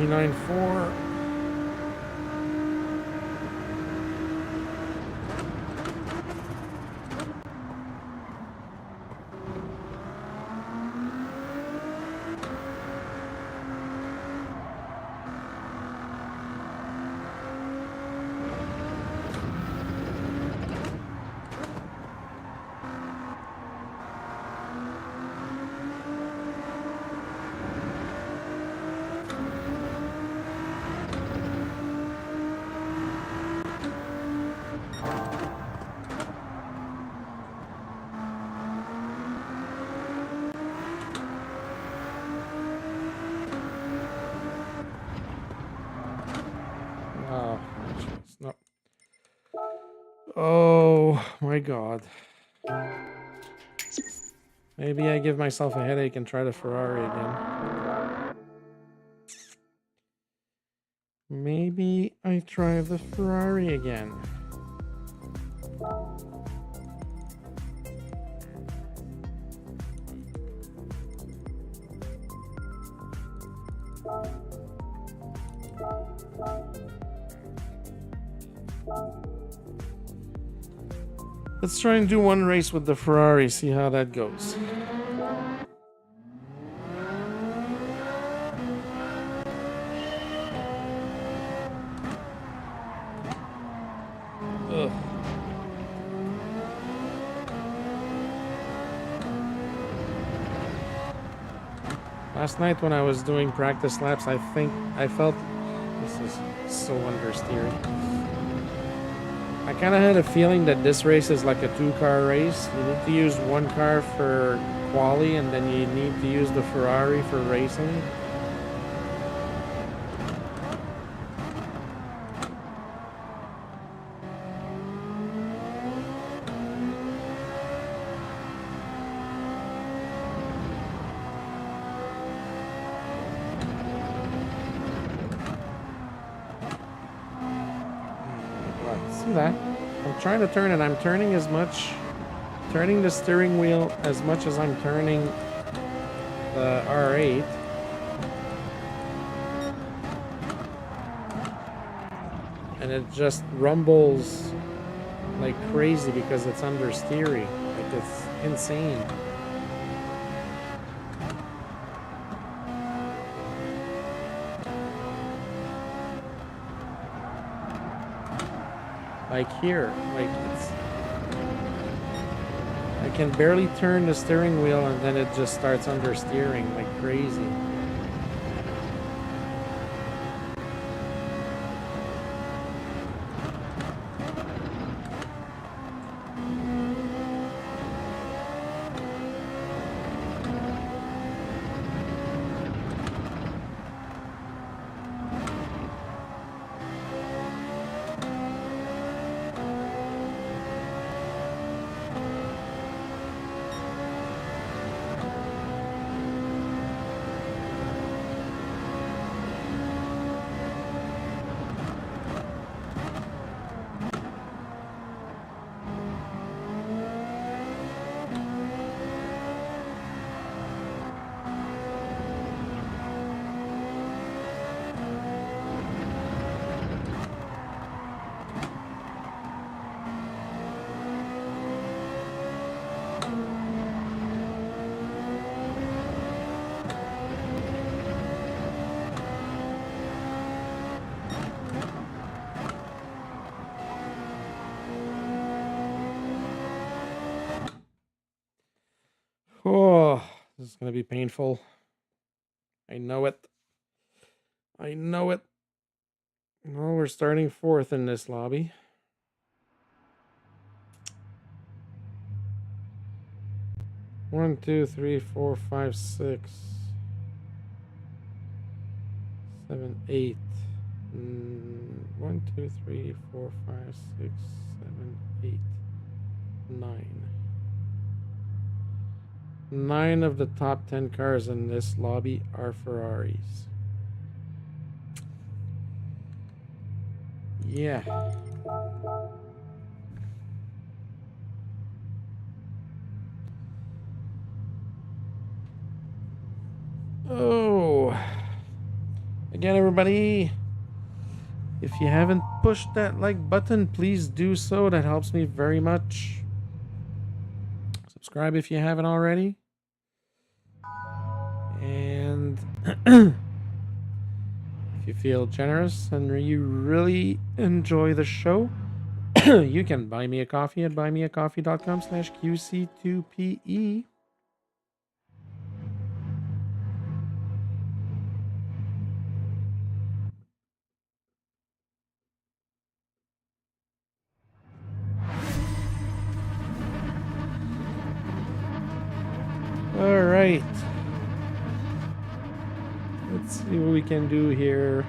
394. Oh, jeez, no. Oh my God. Maybe I give myself a headache and try the Ferrari again. Maybe I try the Ferrari again. Let's try and do one race with the Ferrari, see how that goes. Ugh. Last night when I was doing practice laps, I felt this is so understeered. I kind of had a feeling that this race is like a two-car race. You need to use one car for quali, and then you need to use the Ferrari for racing. That I'm trying to turn it. I'm turning the steering wheel as much as I'm turning the R8. And it just rumbles like crazy because it's understeering. Like, it's insane. Like here, like I can barely turn the steering wheel and then it just starts understeering like crazy. Oh, this is going to be painful. I know it. I know it. Well, we're starting fourth in this lobby. One, two, three, four, five, 6, 7, 8. 1, 2, 3, 4, 5, 6, 7, 8, 9. 9 of the top 10 cars in this lobby are Ferraris. Yeah. Oh. again, everybody. If you haven't pushed that like button, please do so. That helps me very much. Subscribe if you haven't already. And if you feel generous and you really enjoy the show, you can buy me a coffee at buymeacoffee.com/QC2PE. All right. Let's see what we can do here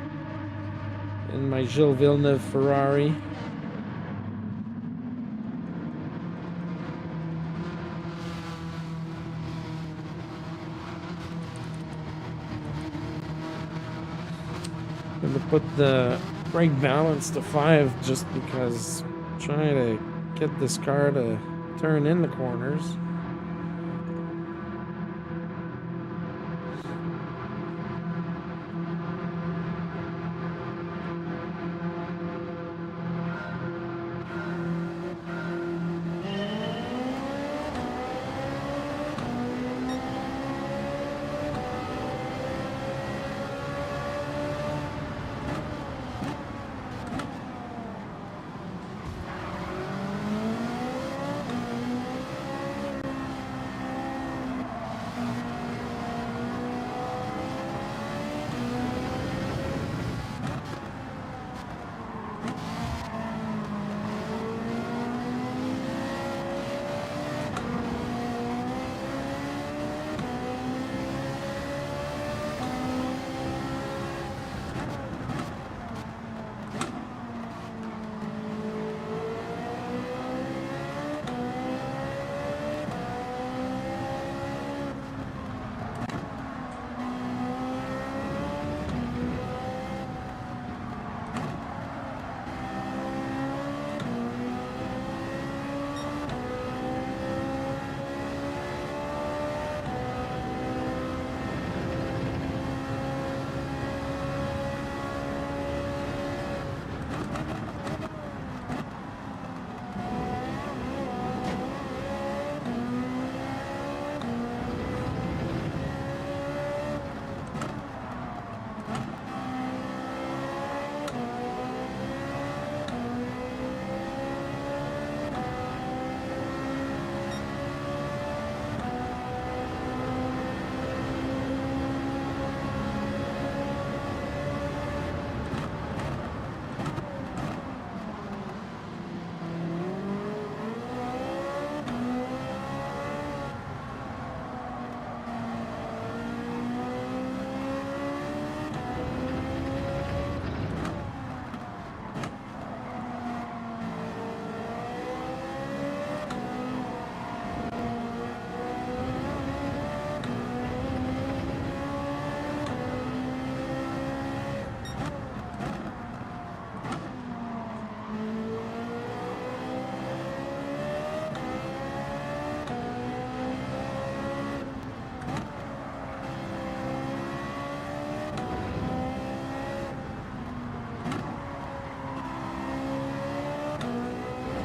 in my Gilles Villeneuve Ferrari. I'm gonna put the brake balance to 5 just because I'm trying to get this car to turn in the corners.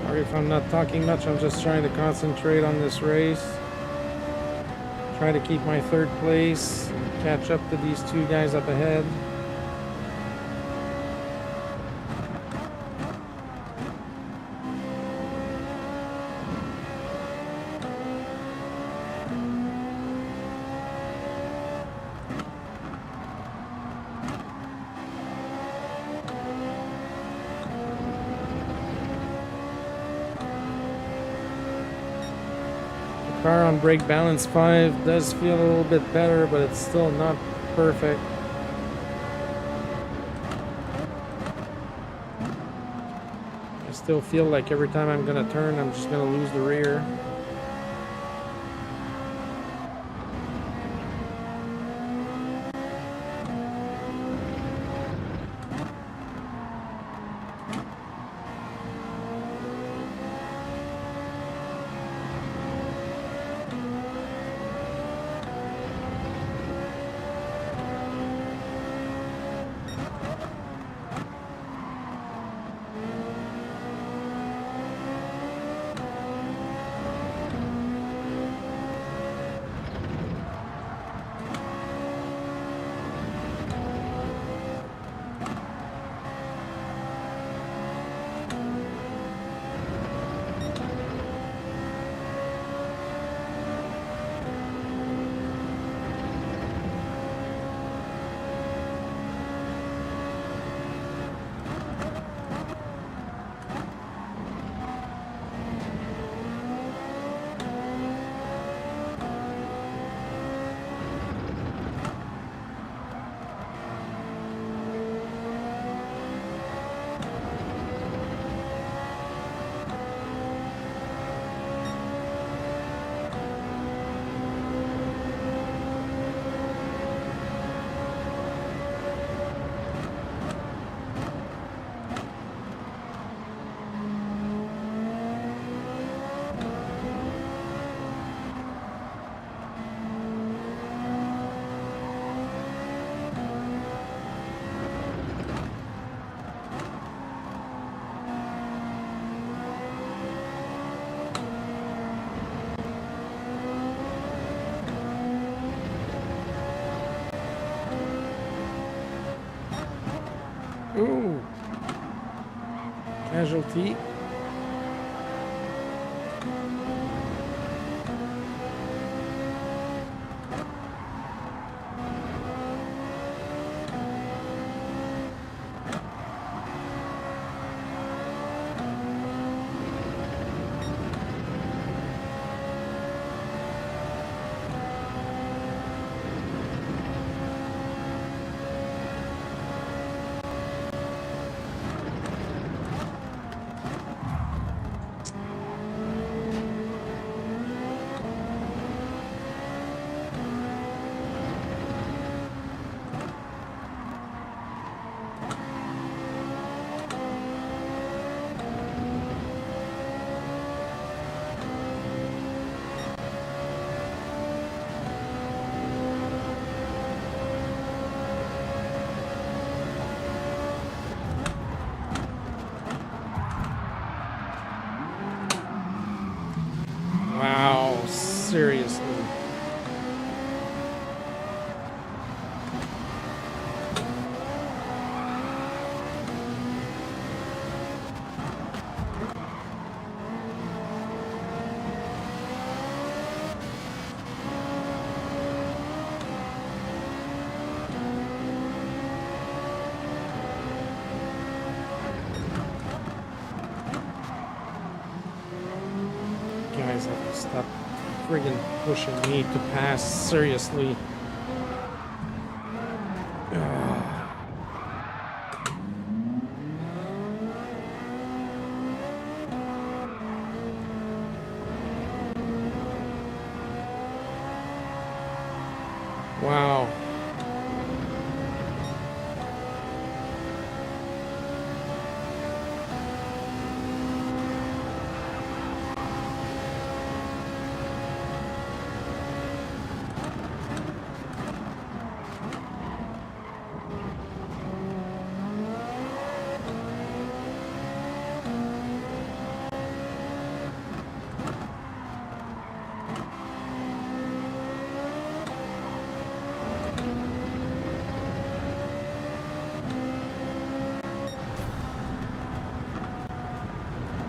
Sorry if I'm not talking much, I'm just trying to concentrate on this race. Try to keep my 3rd place, catch up to these 2 guys up ahead. Car on brake balance 5 does feel a little bit better, but it's still not perfect. I still feel like every time I'm gonna turn, I'm just gonna lose the rear. Casualty. Wow, seriously. Guys, I have to stop friggin' pushing me to pass, seriously. Wow.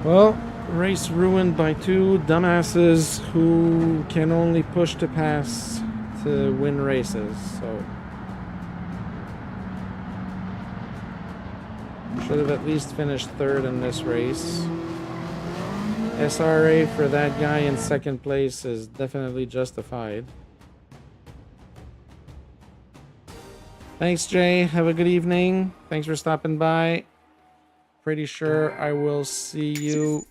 Well, race ruined by two dumbasses who can only push to pass to win races, so should have at least finished third in this race. SRA for that guy in second place is definitely justified. Thanks, Jay. Have a good evening. Thanks for stopping by. Pretty sure I will see you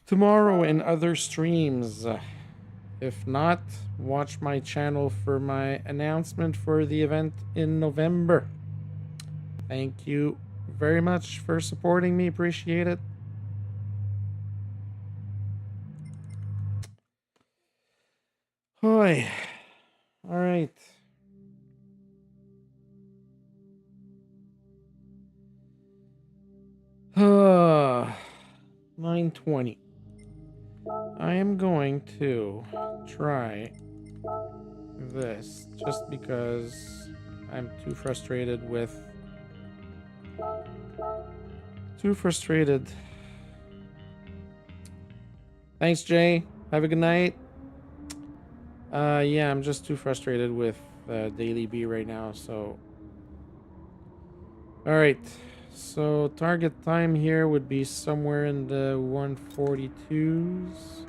tomorrow in other streams. If not, watch my channel for my announcement for the event in November. Thank you very much for supporting me. Appreciate it. Hi. All right. Uh, 9:20. I am going to try this just because I'm too frustrated with... Thanks, Jay. Have a good night. Yeah, I'm just too frustrated with Daily B right now, so... Alright, so target time here would be somewhere in the 142s.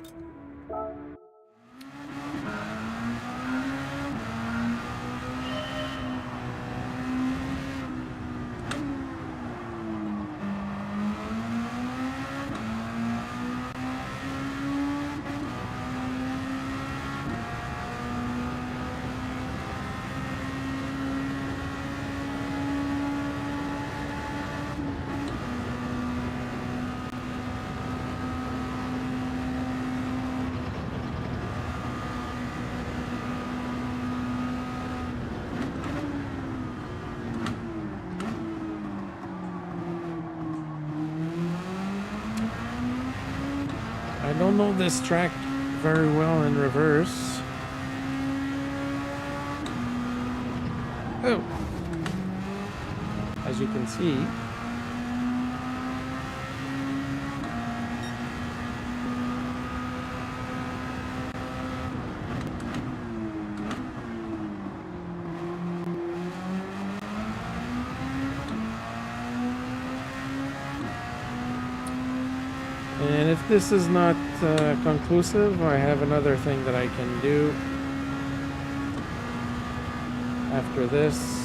I don't know this track very well in reverse. Oh. As you can see, And if this is not conclusive, I have another thing that I can do after this.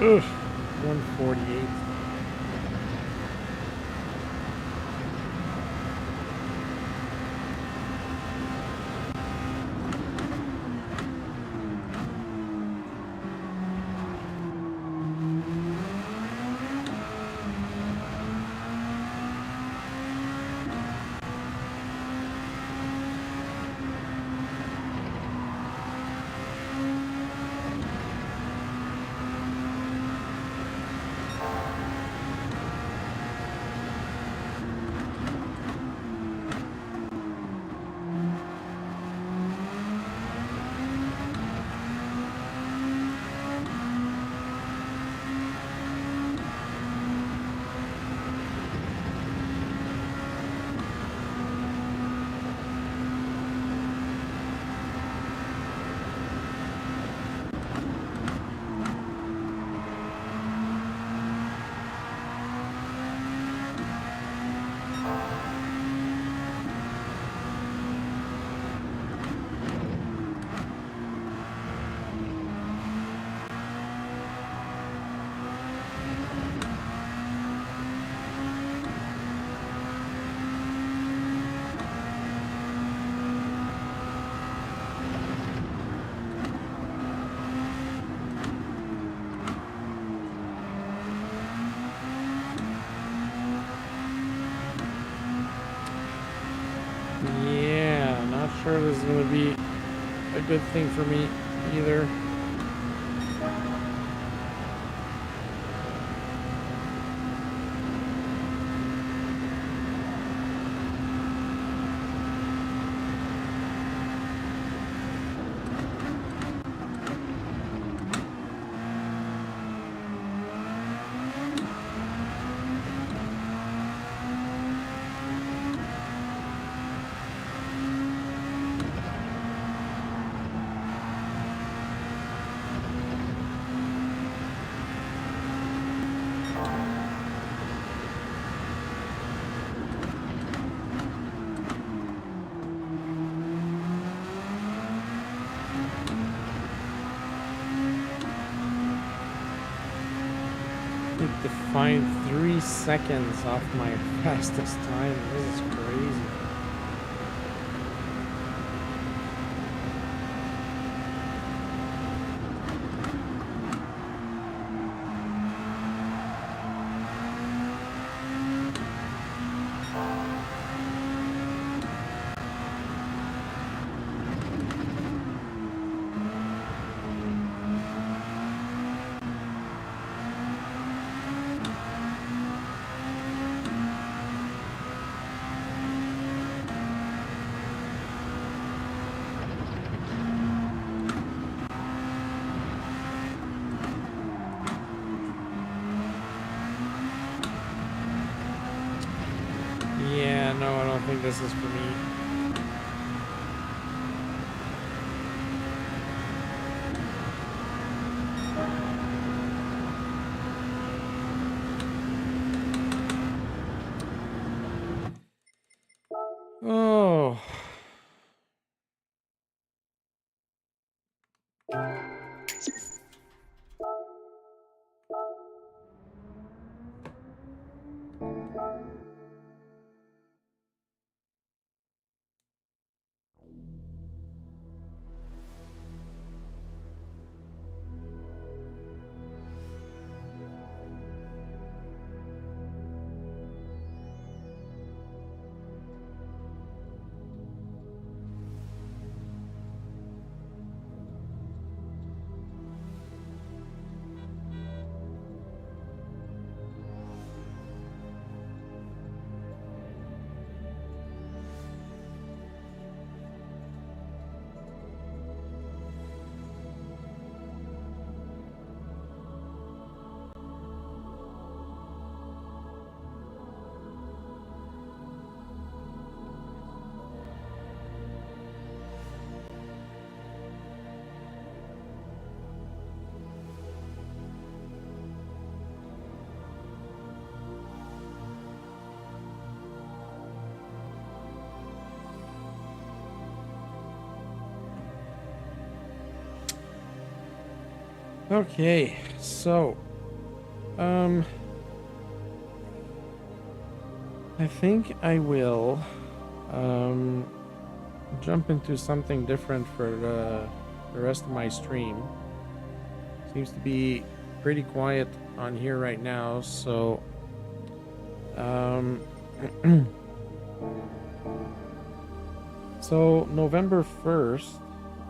Ugh, 148. Yeah, not sure this is going to be a good thing for me either. To find 3 seconds off my fastest time. This is crazy. Yeah, no, I don't think this is for me. Oh. Okay, so I think I will jump into something different for the rest of my stream. Seems to be pretty quiet on here right now, so so November 1st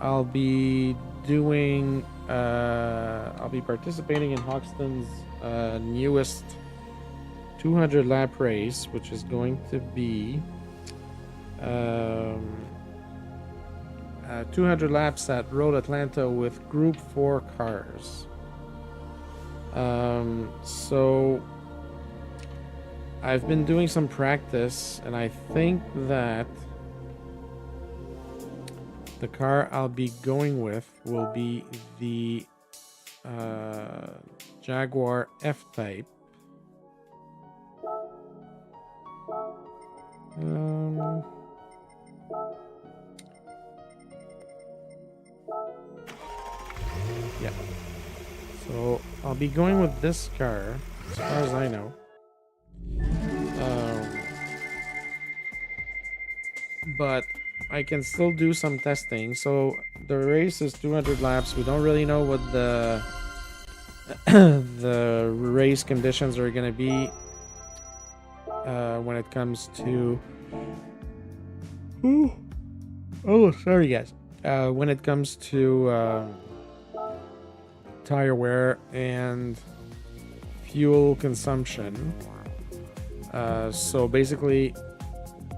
I'll be doing I'll be participating in Hoxton's newest 200 lap race, which is going to be 200 laps at Road Atlanta with Group 4 cars. So I've been doing some practice, and I think that the car I'll be going with will be the Jaguar F-Type. Yeah. So I'll be going with this car, as far as I know. But I can still do some testing. So the race is 200 laps. We don't really know what the the race conditions are going to be when it comes to oh, sorry guys, when it comes to tire wear and fuel consumption. So basically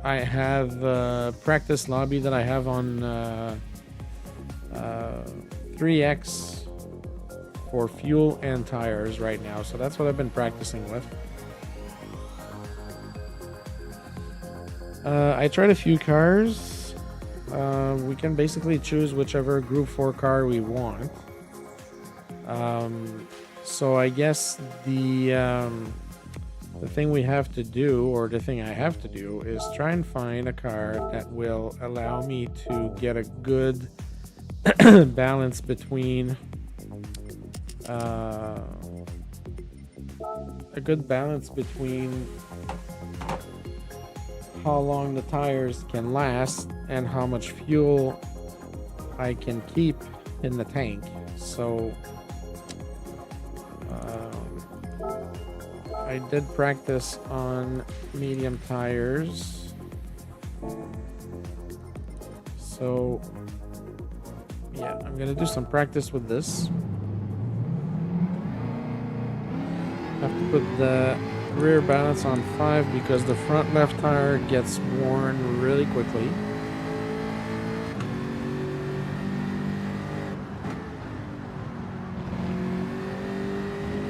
I have a practice lobby that I have on 3x for fuel and tires right now, so that's what I've been practicing with. I tried a few cars. We can basically choose whichever Group 4 car we want. So I guess the thing we have to do, or the thing I have to do, is try and find a car that will allow me to get a good balance between how long the tires can last and how much fuel I can keep in the tank. So I did practice on medium tires, so yeah, I'm gonna do some practice with this. Have to put the rear balance on 5 because the front left tire gets worn really quickly.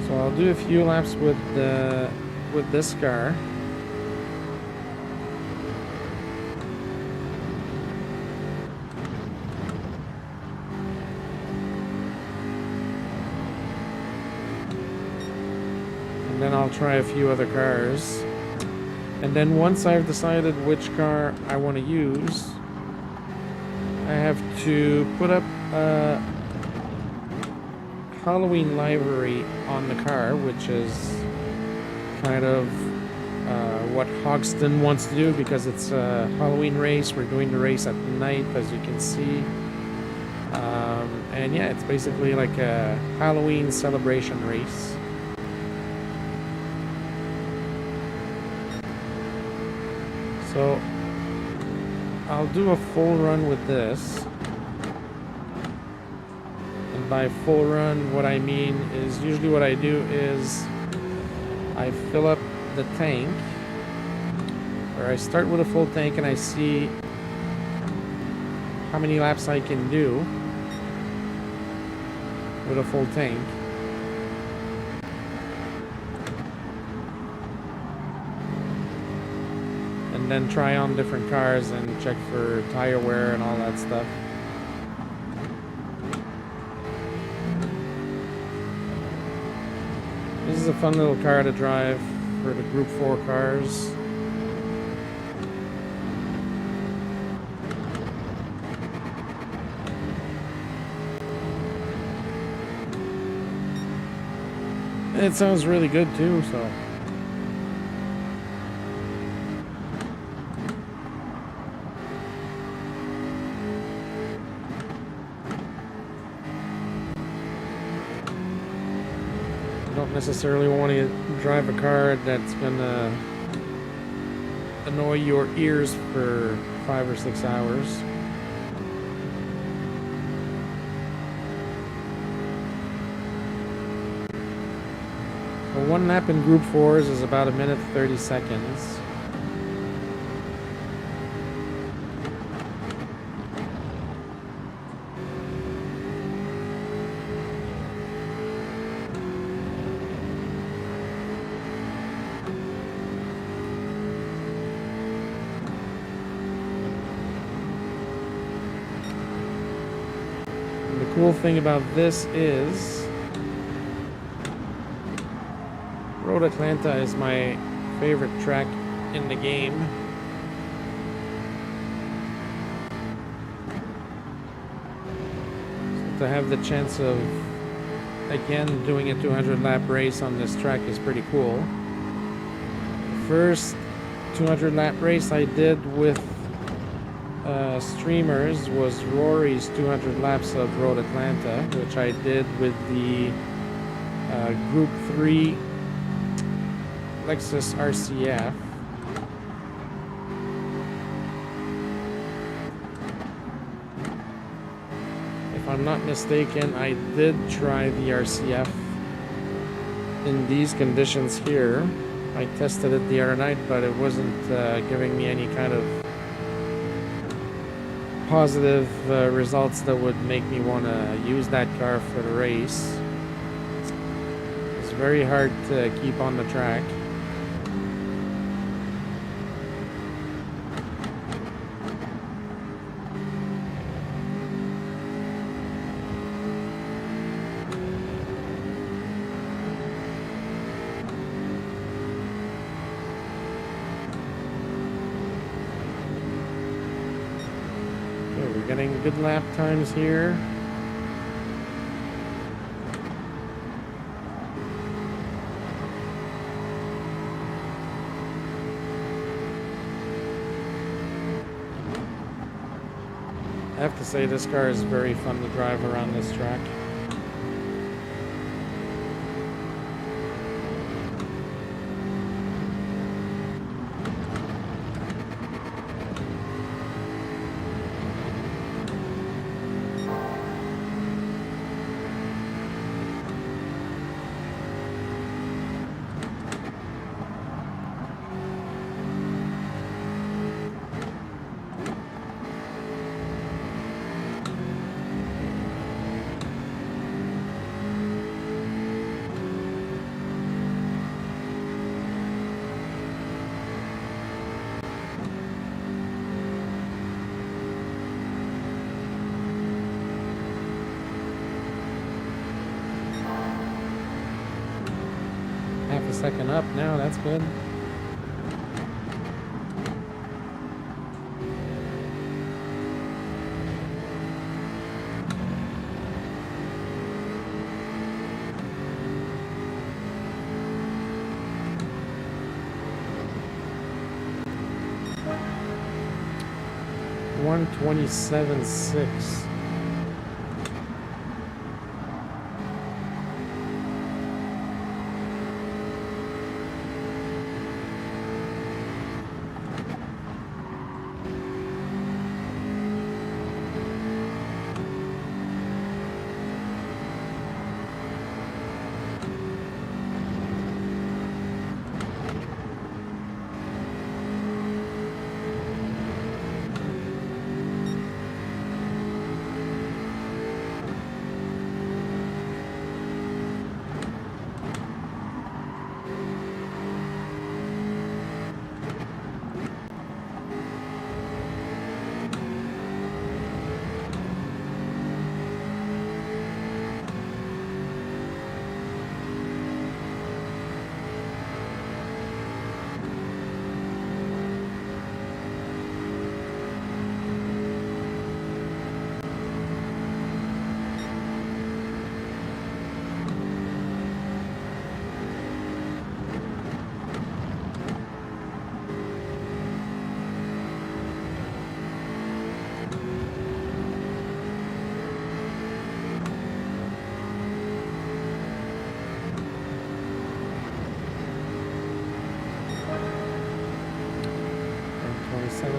So I'll do a few laps with this car. And then I'll try a few other cars. And then once I've decided which car I want to use, I have to put up Halloween livery on the car, which is kind of what Hoxton wants to do because it's a Halloween race. We're doing the race at night, as you can see. And yeah, it's basically like a Halloween celebration race. So I'll do a full run with this. By full run, what I mean is usually what I do is I fill up the tank, or I start with a full tank and I see how many laps I can do with a full tank. And then try on different cars and check for tire wear and all that stuff. This is a fun little car to drive for the Group 4 cars. it sounds really good too, so. You don't necessarily want to drive a car that's gonna annoy your ears for 5 or 6 hours. Well, 1 lap in Group 4s is about 1 minute 30 seconds. And the cool thing about this is Road Atlanta is my favorite track in the game. So to have the chance of again doing a 200 lap race on this track is pretty cool. The first 200 lap race I did with streamers was Rory's 200 laps of Road Atlanta, which I did with the Group 3 Lexus RCF. If I'm not mistaken, I did try the RCF in these conditions here. I tested it the other night, but it wasn't giving me any kind of positive results that would make me want to use that car for the race. It's very hard to keep on the track. Getting good lap times here. I have to say this car is very fun to drive around this track. Half a second up now, that's good. $127.6.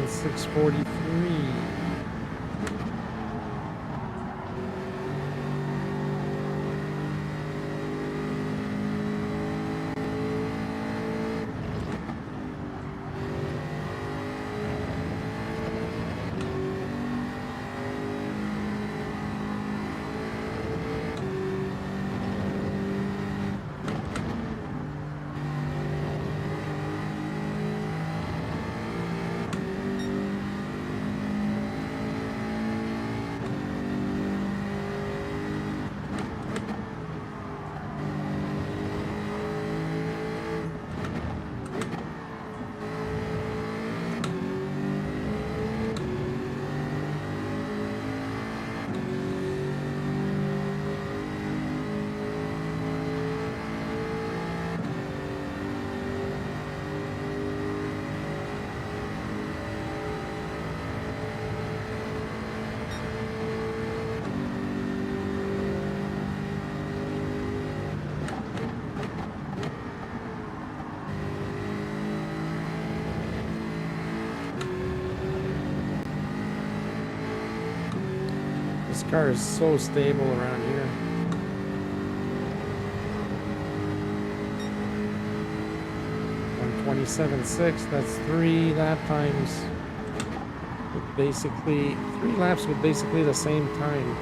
and 643. This car is so stable around here. On 27.6, that's 3 lap times with basically 3 laps with basically the same time.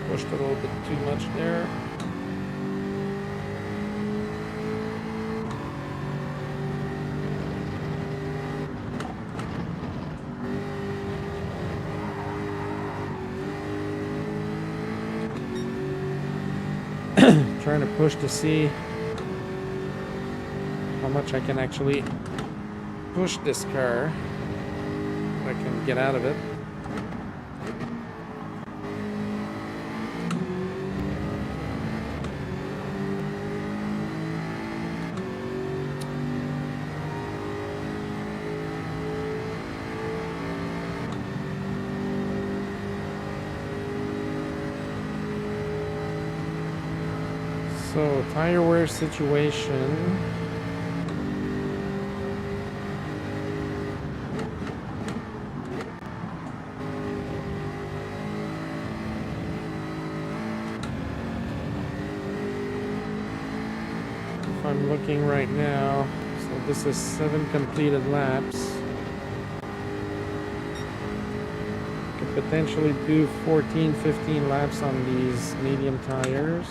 Pushed a little bit too much there. Trying to push to see how much I can actually push this car, what I can get out of it. So, tire wear situation. If I'm looking right now, so this is 7 completed laps. Could potentially do 14, 15 laps on these medium tires.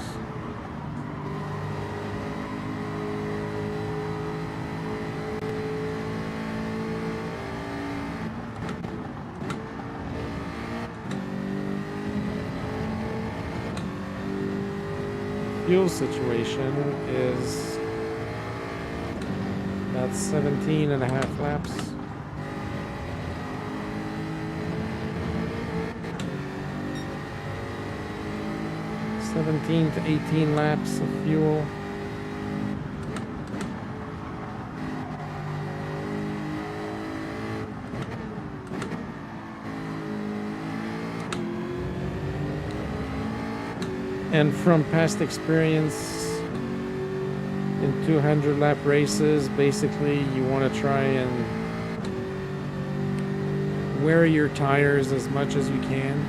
Fuel situation is about 17 and a half laps. (17 to 18 laps of fuel. And from past experience in 200 lap races, basically you want to try and wear your tires as much as you can.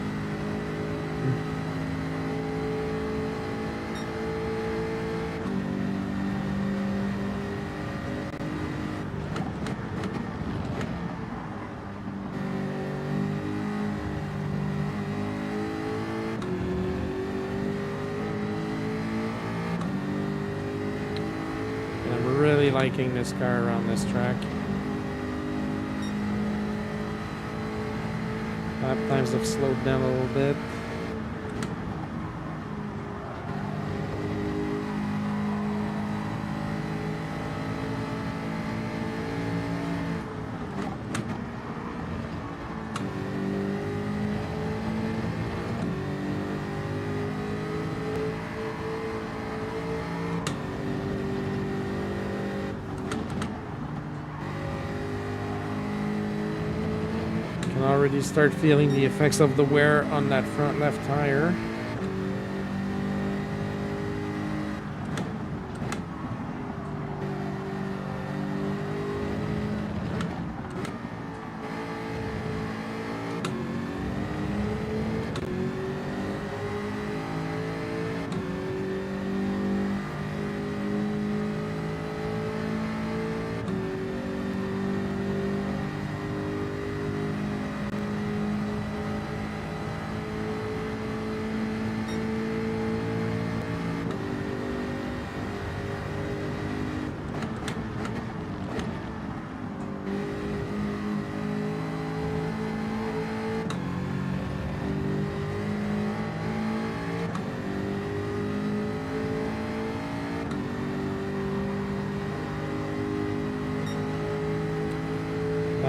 Liking this car around this track. Lap times have slowed down a little bit. Already start feeling the effects of the wear on that front left tire.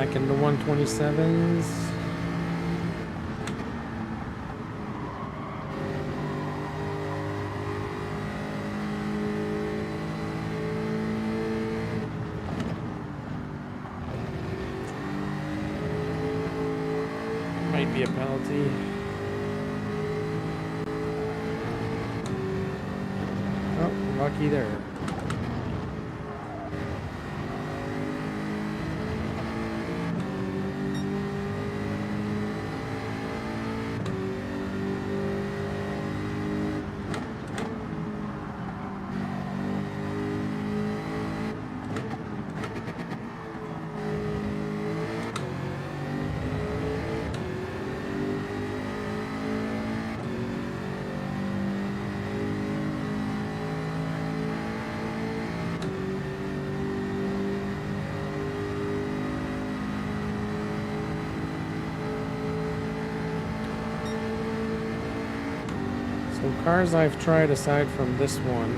Back in the 127s. Might be a penalty. Oh, lucky there. So cars I've tried aside from this one.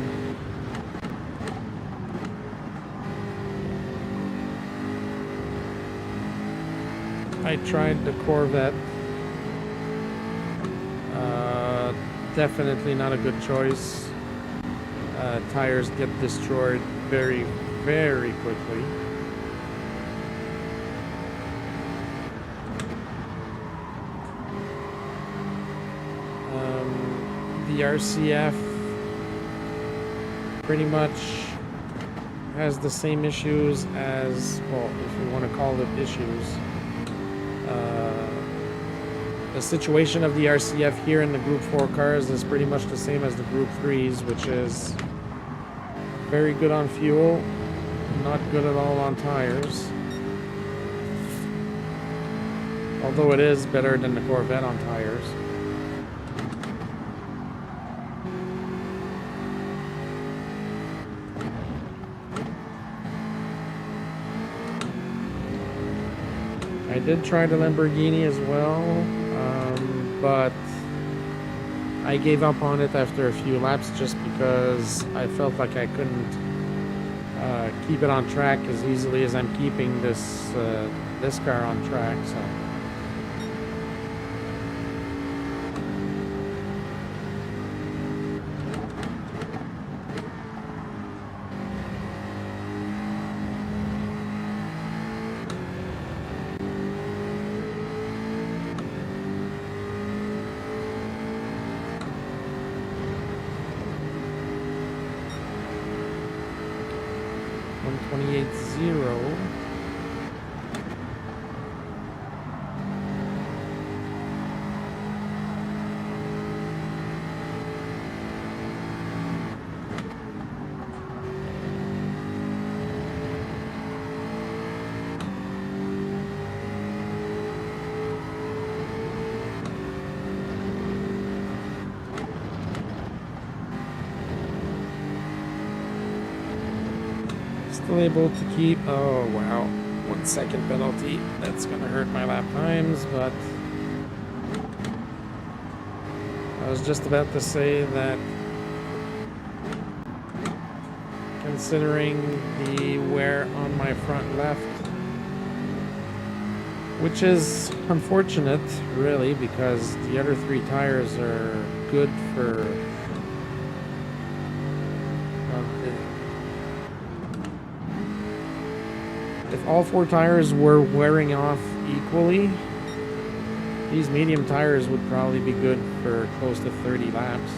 I tried the Corvette. Definitely not a good choice. Tires get destroyed very, very quickly. The RCF pretty much has the same issues as, well, if you want to call it issues. The situation of the RCF here in the Group 4 cars is pretty much the same as the Group 3s, which is very good on fuel, not good at all on tires. Although it is better than the Corvette on tires. I did try the Lamborghini as well, but I gave up on it after a few laps just because I felt like I couldn't keep it on track as easily as I'm keeping this car on track. So. Still able to keep, oh wow, 1 second penalty. That's gonna hurt my lap times, but I was just about to say that considering the wear on my front left, which is unfortunate really because the other 3 tires are good for if all 4 tires were wearing off equally, these medium tires would probably be good for close to 30 laps.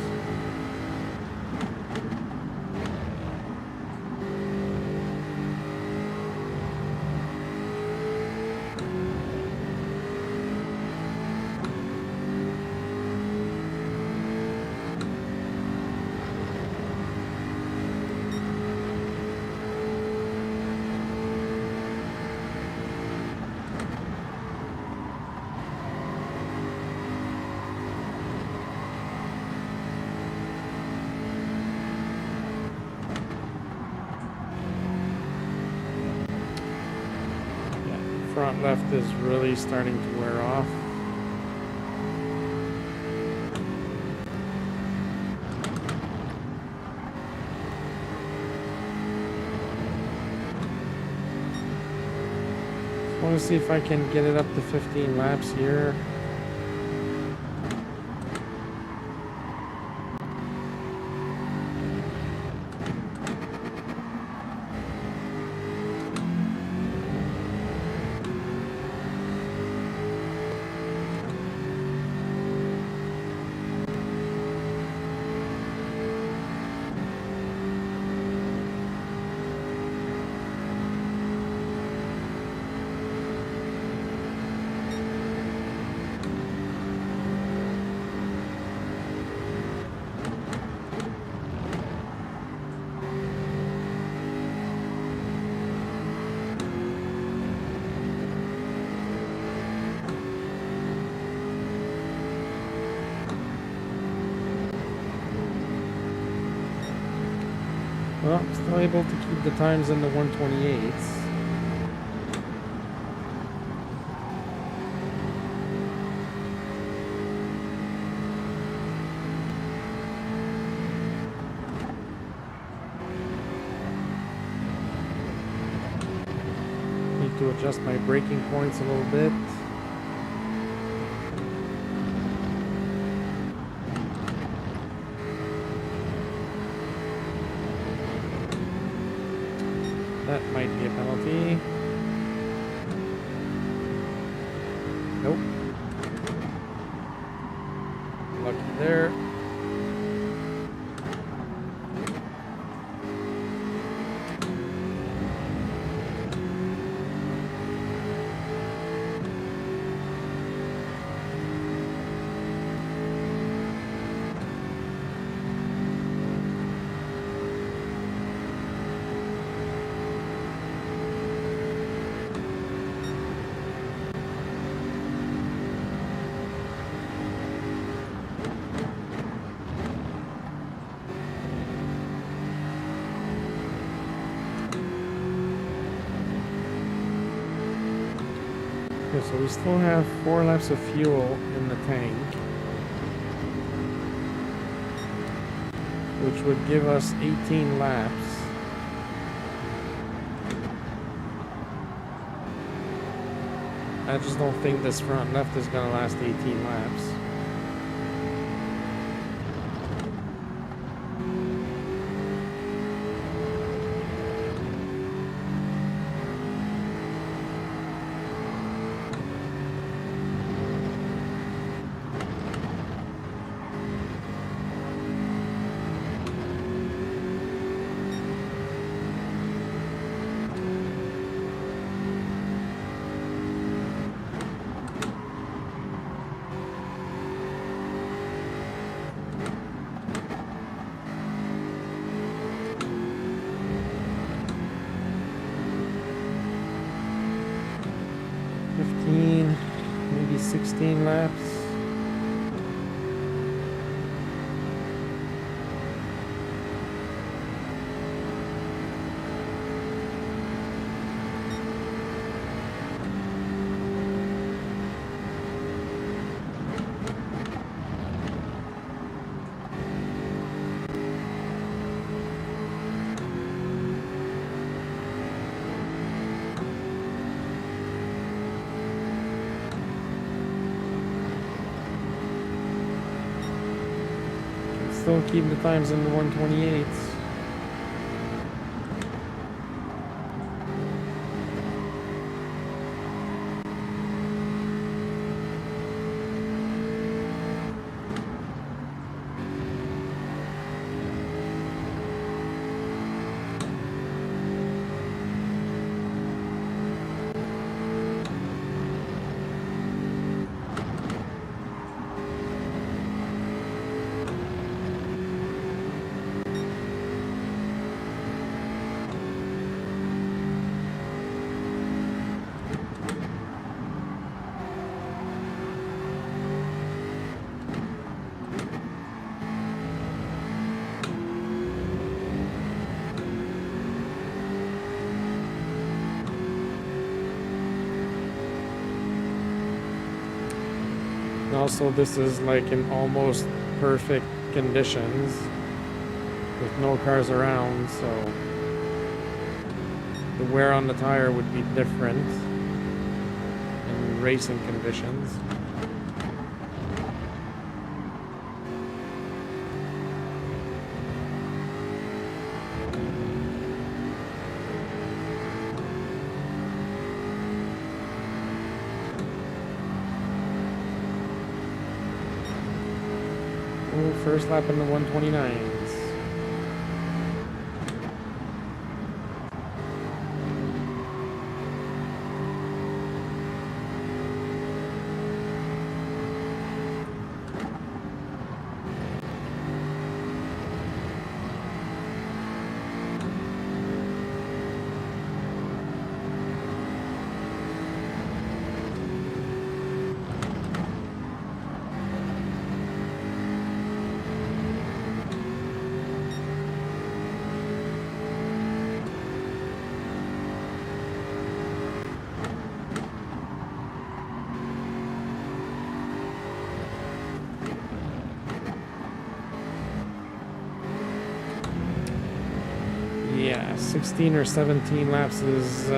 Front left is really starting to wear off. I want to see if I can get it up to 15 laps here. Well, I'm still able to keep the times in the 128s. Need to adjust my braking points a little bit. That might be a penalty. Nope. Lucky there. Okay, so we still have 4 laps of fuel in the tank, which would give us 18 laps. I just don't think this front left is going to last 18 laps. Maybe 16 laps. Still keep the times in the 128s. Also, this is like in almost perfect conditions with no cars around, so the wear on the tire would be different. racing conditions. Oh, first lap in the 129s. Yeah, 16 or 17 laps is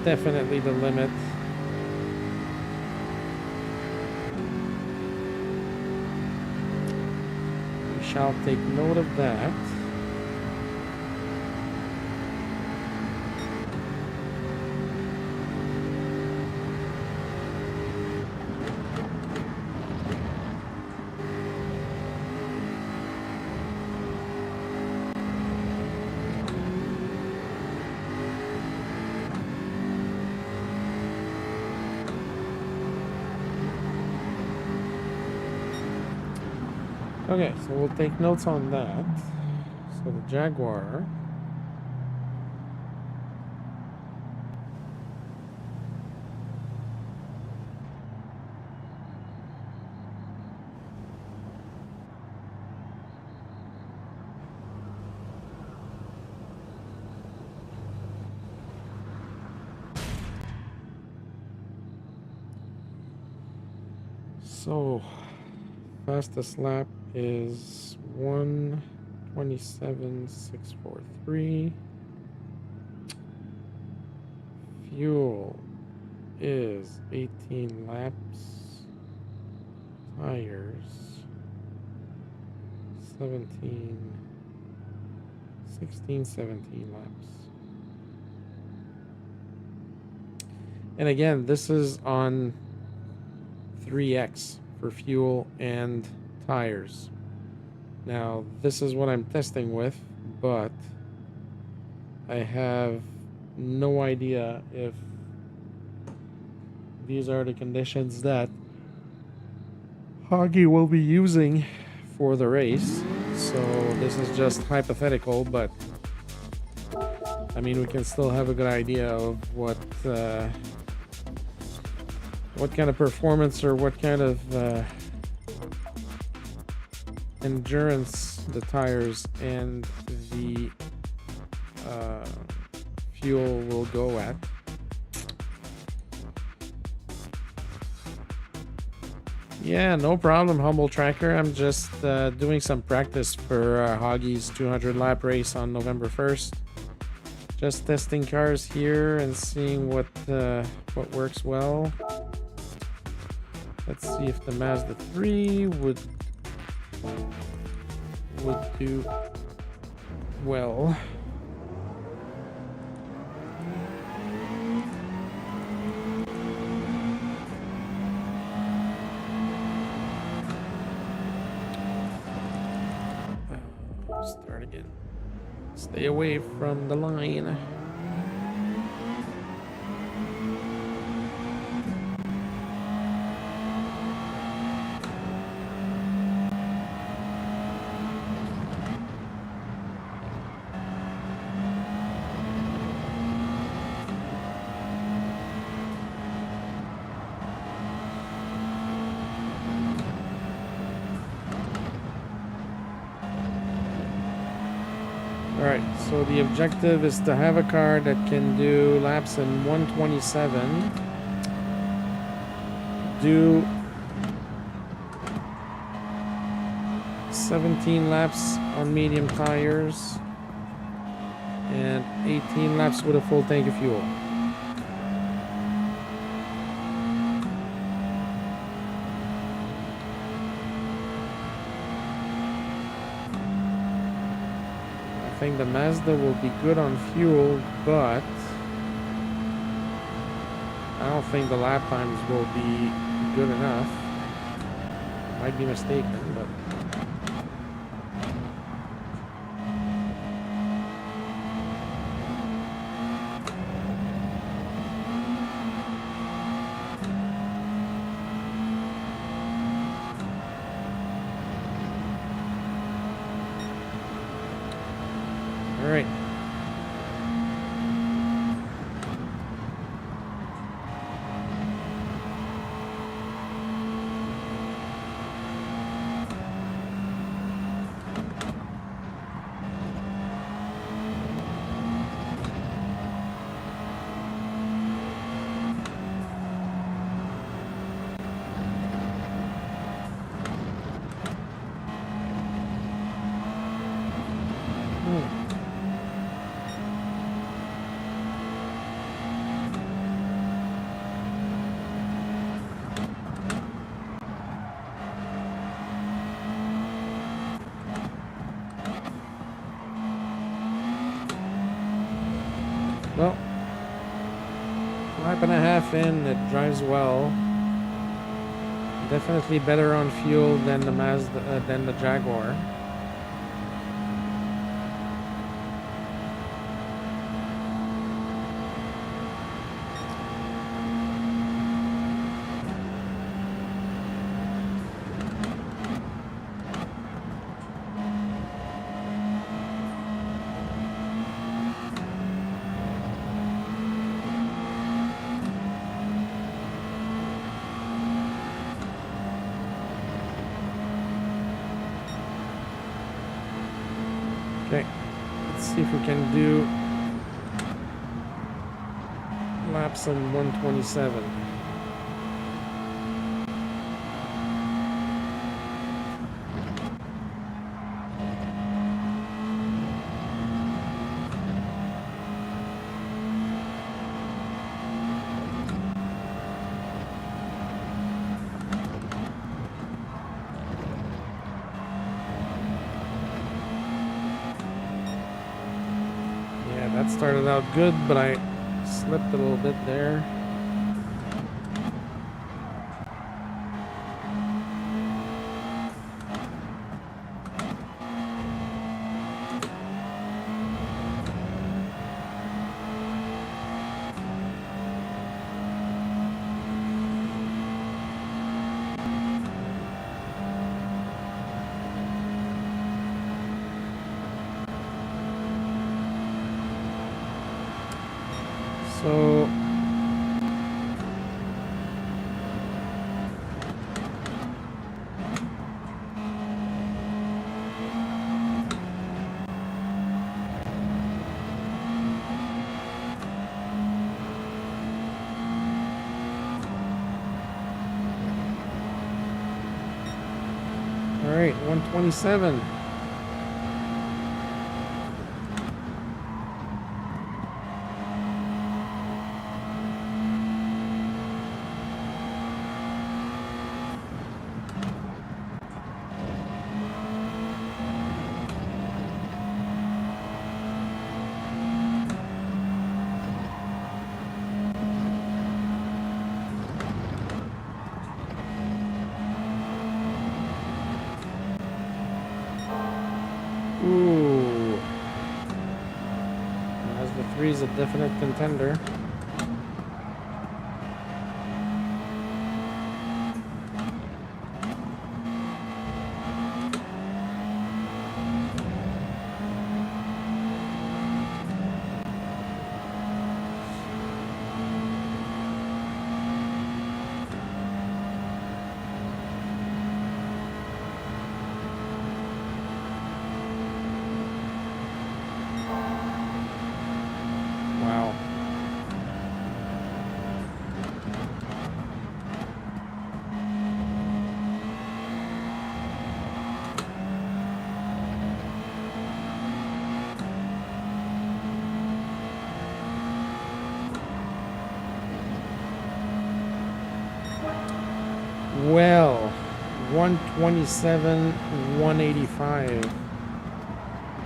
definitely the limit. We shall take note of that. Okay, so we'll take notes on that. So the Jaguar. So fastest lap is 1:27.643. Fuel is 18 laps. Tires 17 laps. And again, this is on 3x for fuel and tires. Now, this is what I'm testing with, but I have no idea if these are the conditions that Hoggy will be using for the race. So this is just hypothetical, but I mean, we can still have a good idea of what kind of performance or what kind of endurance the tires and the fuel will go at. Yeah, no problem, Humble Tracker. I'm just doing some practice for Hoggy's 200 lap race on November 1st. Just testing cars here and seeing what works well. Let's see if the Mazda 3 would do well. Start again. Stay away from the line. Alright, so the objective is to have a car that can do laps in 1:27, do 17 laps on medium tires, and 18 laps with a full tank of fuel. think the Mazda will be good on fuel, but I don't think the lap times will be good enough. Might be mistaken, but all right. Well, lap and a half in, it drives well. Definitely better on fuel than the Mazda, than the Jaguar. Okay, let's see if we can do laps in 127. That started out good, but I slipped a little bit there. So all right, 127. Ooh. Mazda 3 is a definite contender. Wow. Well, 127, 185.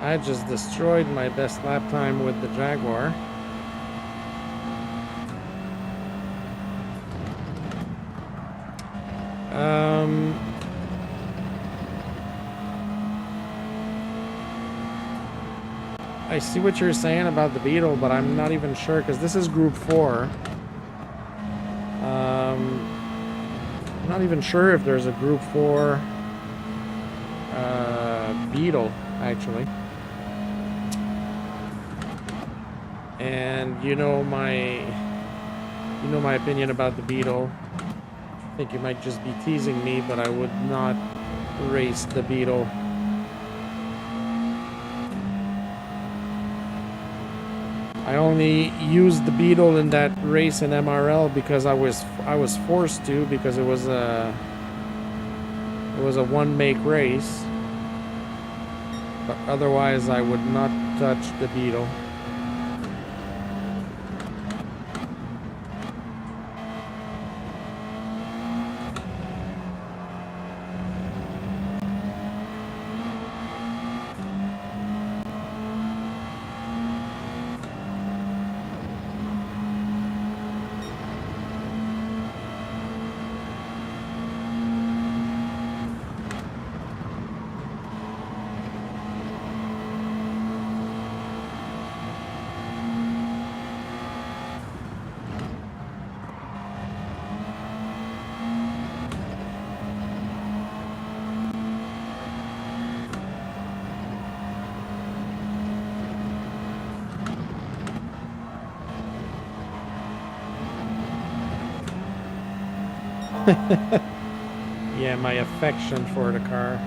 I just destroyed my best lap time with the Jaguar. I see what you're saying about the Beetle, but I'm not even sure because this is Group 4. I'm not even sure if there's a Group 4 Beetle, actually. And you know my opinion about the Beetle. I think you might just be teasing me, but I would not race the Beetle. I only used the Beetle in that race in MRL because I was forced to, because it was a one-make race. But otherwise, I would not touch the Beetle. Yeah, my affection for the car.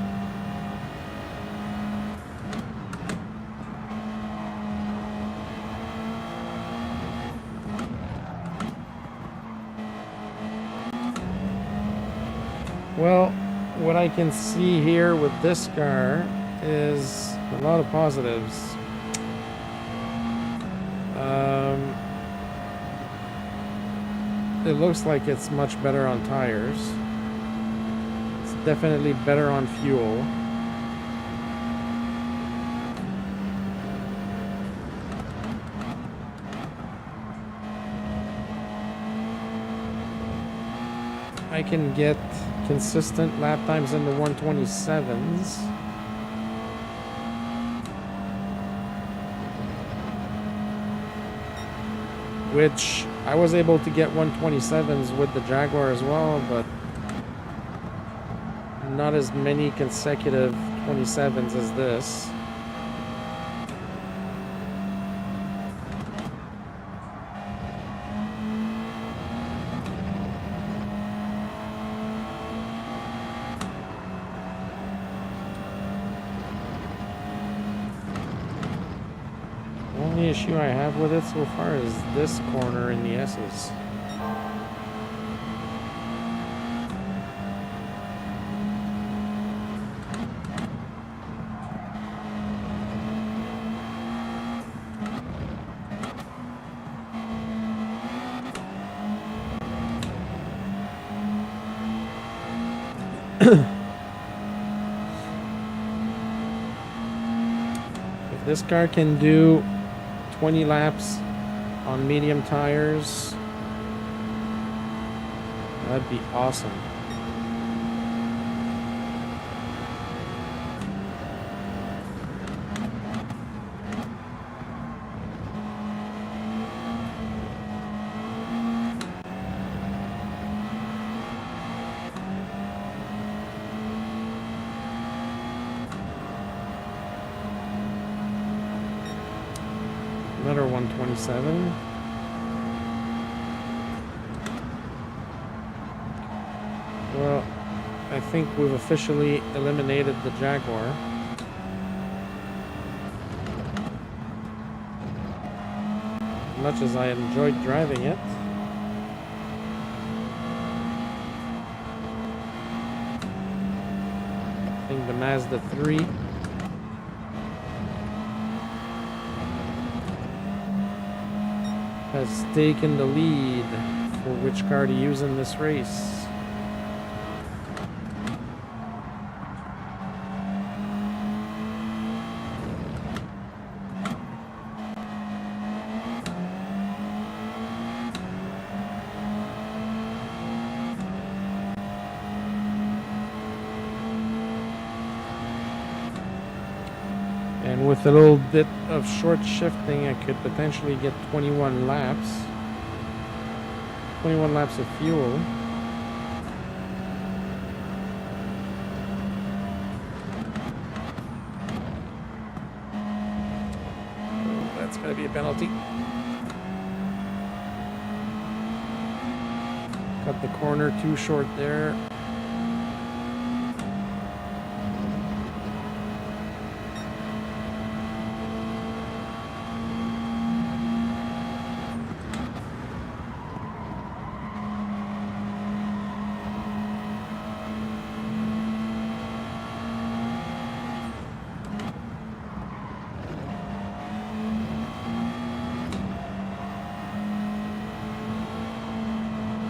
Well, what I can see here with this car is a lot of positives. It looks like it's much better on tires. It's definitely better on fuel. I can get consistent lap times in the 127s. Which I was able to get 127s with the Jaguar as well, but not as many consecutive 27s as this. The only issue I have with it so far is this corner in the S's. If this car can do 20 laps on medium tires, that'd be awesome. Another 127. Well, I think we've officially eliminated the Jaguar. As much as I enjoyed driving it. I think the Mazda 3 has taken the lead for which car to use in this race. And with a little bit of short shifting, I could potentially get 21 laps. 21 laps of fuel. Oh, that's going to be a penalty. Cut the corner too short there.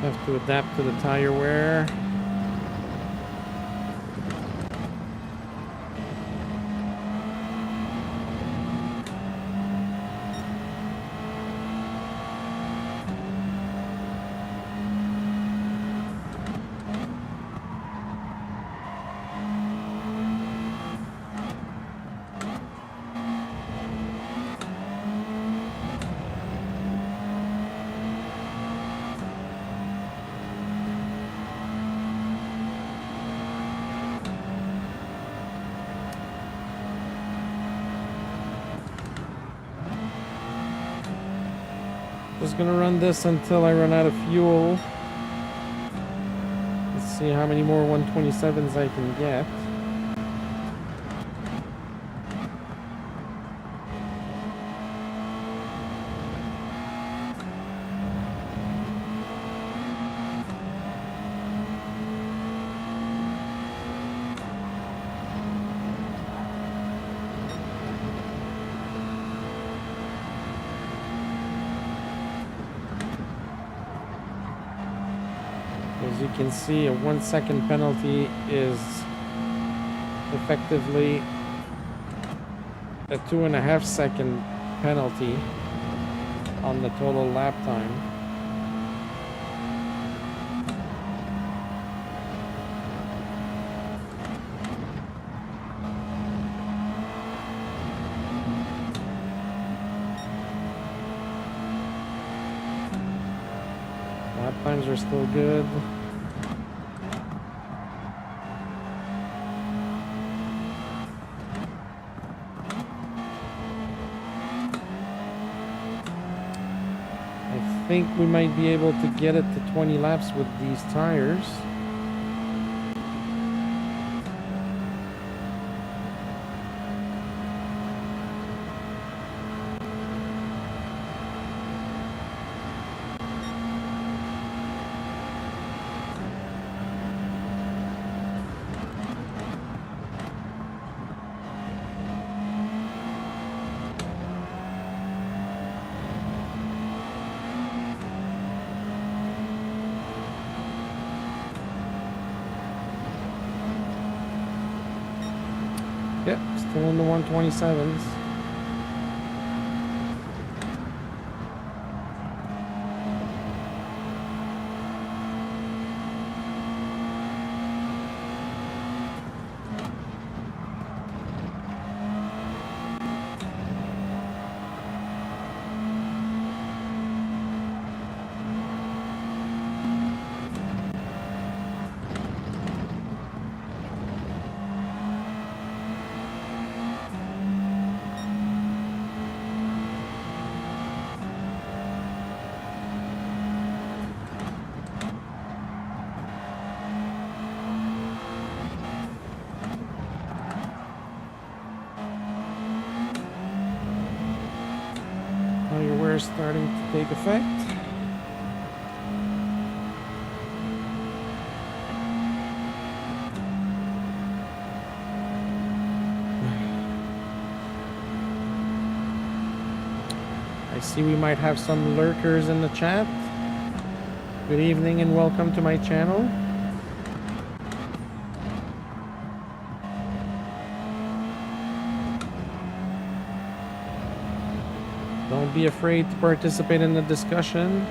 Have to adapt to the tire wear. Just gonna run this until I run out of fuel. Let's see how many more 127s I can get. As you can see, a 1 second penalty is effectively a 2.5 second penalty on the total lap time. Lap times are still good. I think we might be able to get it to 20 laps with these tires. Yep, still in the 127s. Your wear is starting to take effect. I see we might have some lurkers in the chat. Good evening and welcome to my channel. Don't be afraid to participate in the discussion.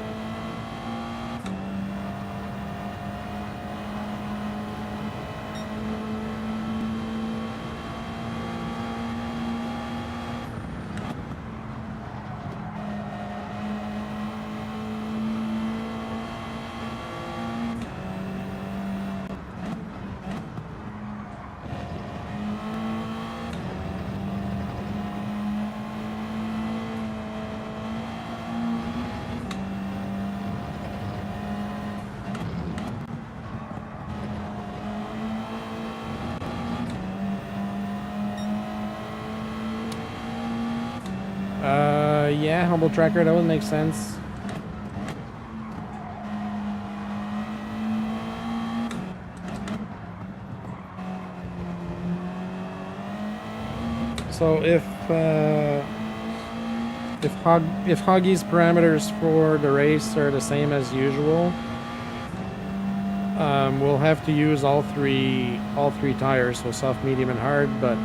Yeah, humble tracker, that would make sense. So if Huggy's parameters for the race are the same as usual, we'll have to use all three tires, so soft, medium, and hard. But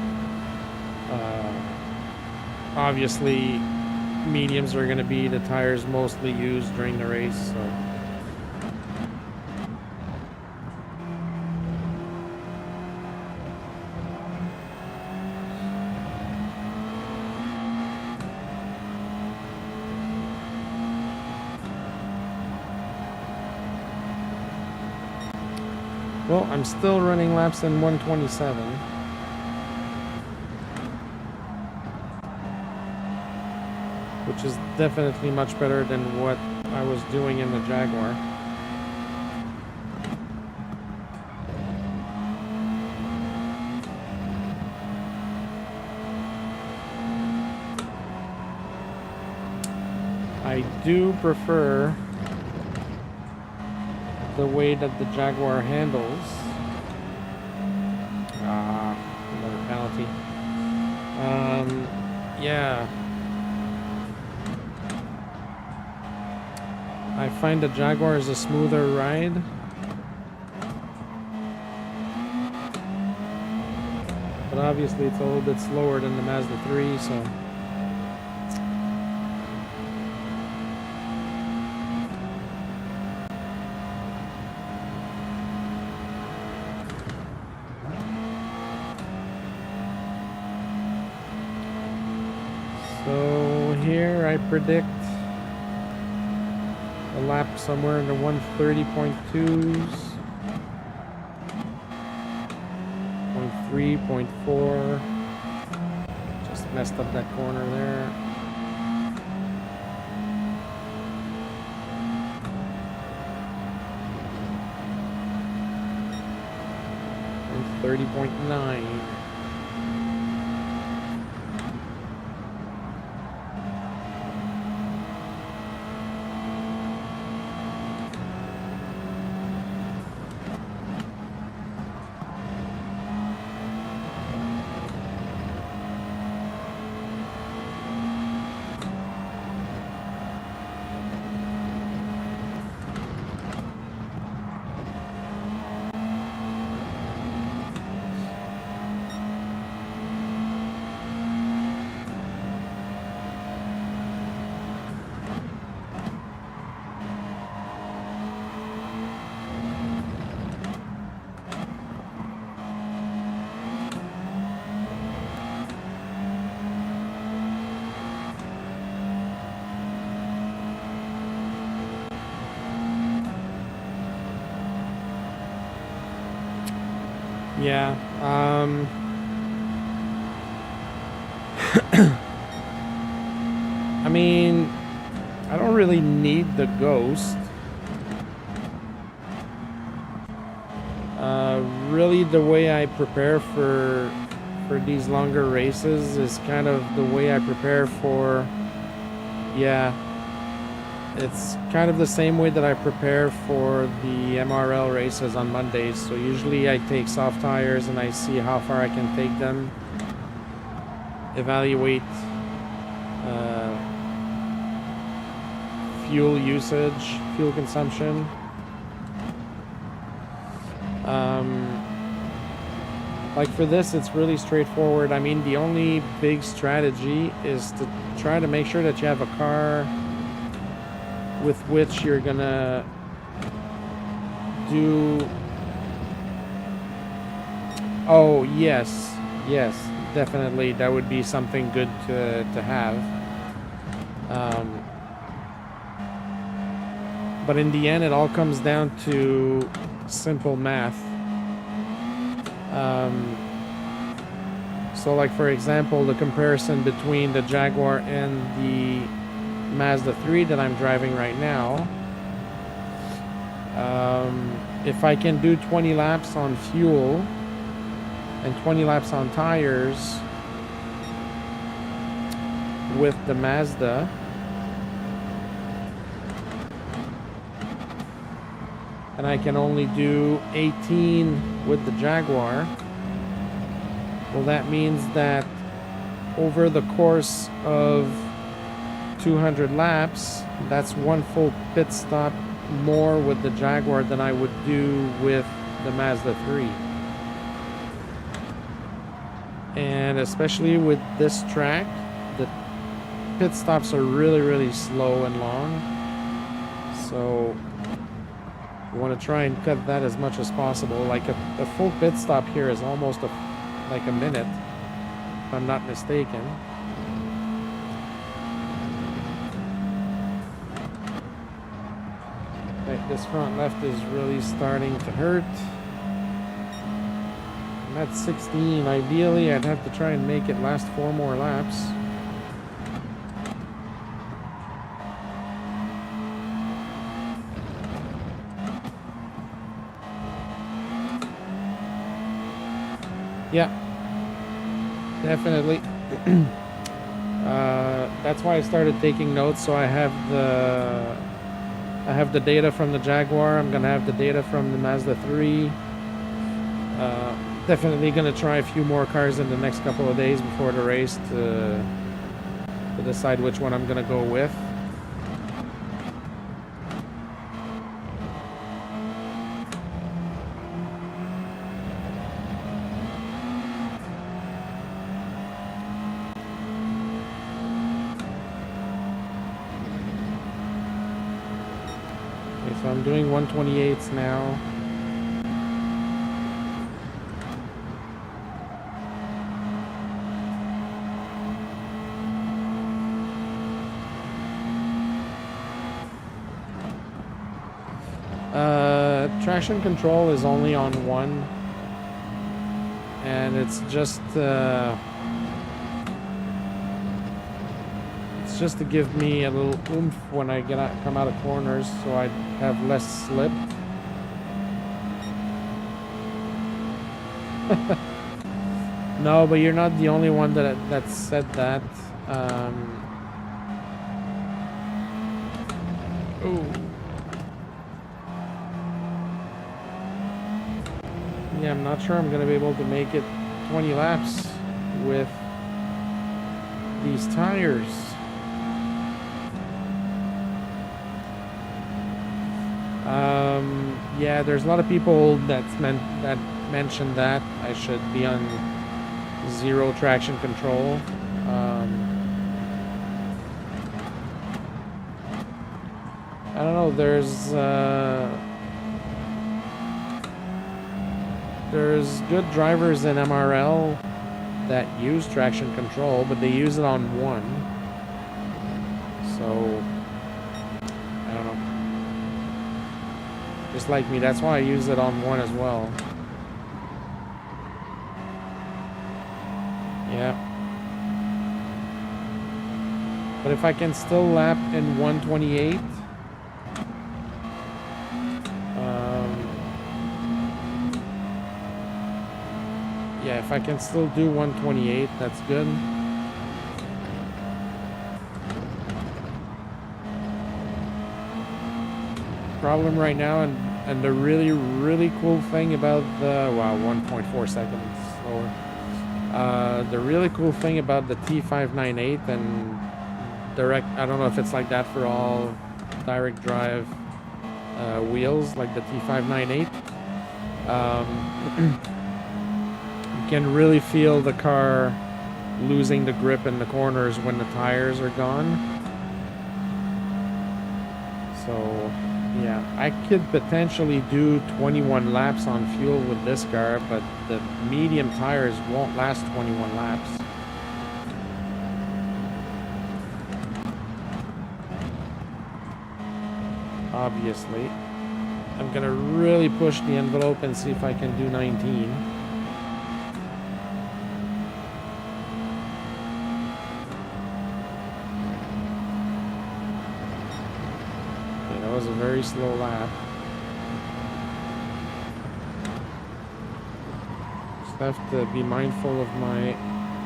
obviously, mediums are going to be the tires mostly used during the race. So. Well, I'm still running laps in 127. Which is definitely much better than what I was doing in the Jaguar. I do prefer the way that the Jaguar handles. Another penalty. Yeah. I find the Jaguar is a smoother ride. But obviously it's a little bit slower than the Mazda 3, so... So here I predict a lap somewhere in the 130.2s, 0.3, 0.4. Just messed up that corner there. 130.9. Yeah, I mean, I don't really need the Ghost. Really the way I prepare for these longer races is kind of the way I prepare for, yeah, it's kind of the same way that I prepare for the MRL races on Mondays. So usually I take soft tires and I see how far I can take them, evaluate fuel usage, fuel consumption. Like for this, it's really straightforward. I mean, the only big strategy is to try to make sure that you have a car with which you're gonna do... Oh, yes, definitely. That would be something good to have. But in the end, it all comes down to simple math. So like for example, the comparison between the Jaguar and the Mazda 3 that I'm driving right now, if I can do 20 laps on fuel and 20 laps on tires with the Mazda, and I can only do 18 with the Jaguar. Well, that means that over the course of 200 laps, that's one full pit stop more with the Jaguar than I would do with the Mazda 3. And especially with this track, the pit stops are really slow and long. So you want to try and cut that as much as possible. Like a full pit stop here is almost like a minute, if I'm not mistaken. Right, this front left is really starting to hurt. I'm at 16. Ideally, I'd have to try and make it last 4 more laps. Yeah, definitely. That's why I started taking notes, so I have the data from the Jaguar. I'm gonna have the data from the Mazda 3. Definitely gonna try a few more cars in the next couple of days before the race to decide which one I'm gonna go with. Okay, so I'm doing 128s now. Traction control is only on 1, and it's just to give me a little oomph when I come out of corners, so I have less slip. No, but you're not the only one that said that. Ooh. Yeah, I'm not sure I'm going to be able to make it 20 laps with these tires. Yeah, there's a lot of people that mentioned that I should be on 0 traction control. I don't know, there's good drivers in MRL that use traction control, but they use it on 1. So, I don't know. Just like me, that's why I use it on 1 as well. Yeah. But if I can still lap in 128, yeah, if I can still do 128, that's good. Problem right now, and the really cool thing about the 1.4 seconds slower. The really cool thing about the T598 and direct, I don't know if it's like that for all direct drive wheels like the T598. You can really feel the car losing the grip in the corners when the tires are gone. So yeah, I could potentially do 21 laps on fuel with this car, but the medium tires won't last 21 laps. Obviously. I'm gonna really push the envelope and see if I can do 19. That was a very slow lap. Just have to be mindful of my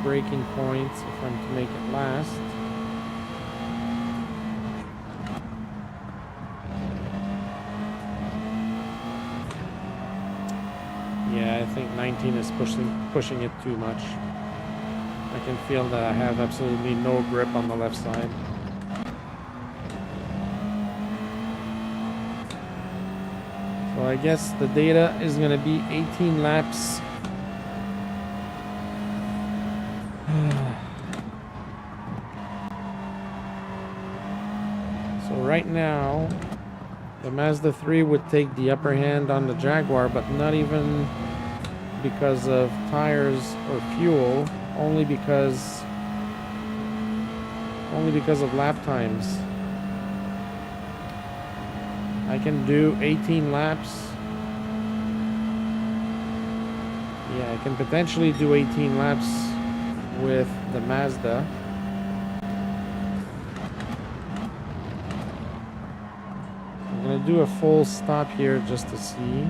braking points if I'm to make it last. Yeah, I think 19 is pushing it too much. I can feel that I have absolutely no grip on the left side. So I guess the data is going to be 18 laps. So right now, the Mazda 3 would take the upper hand on the Jaguar, but not even because of tires or fuel, only because of lap times. I can do 18 laps. Yeah, I can potentially do 18 laps with the Mazda. I'm gonna do a full stop here just to see.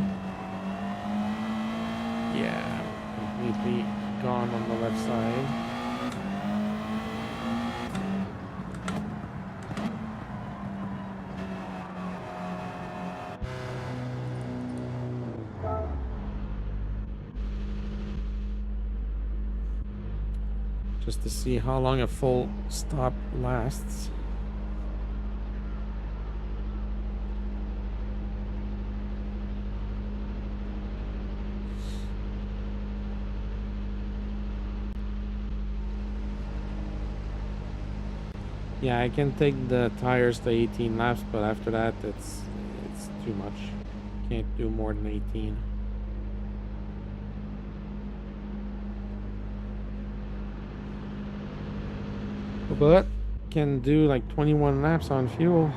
Yeah, completely gone on the left side. Just to see how long a full stop lasts. Yeah, I can take the tires to 18 laps, but after that it's too much. Can't do more than 18. But can do like 21 laps on fuel.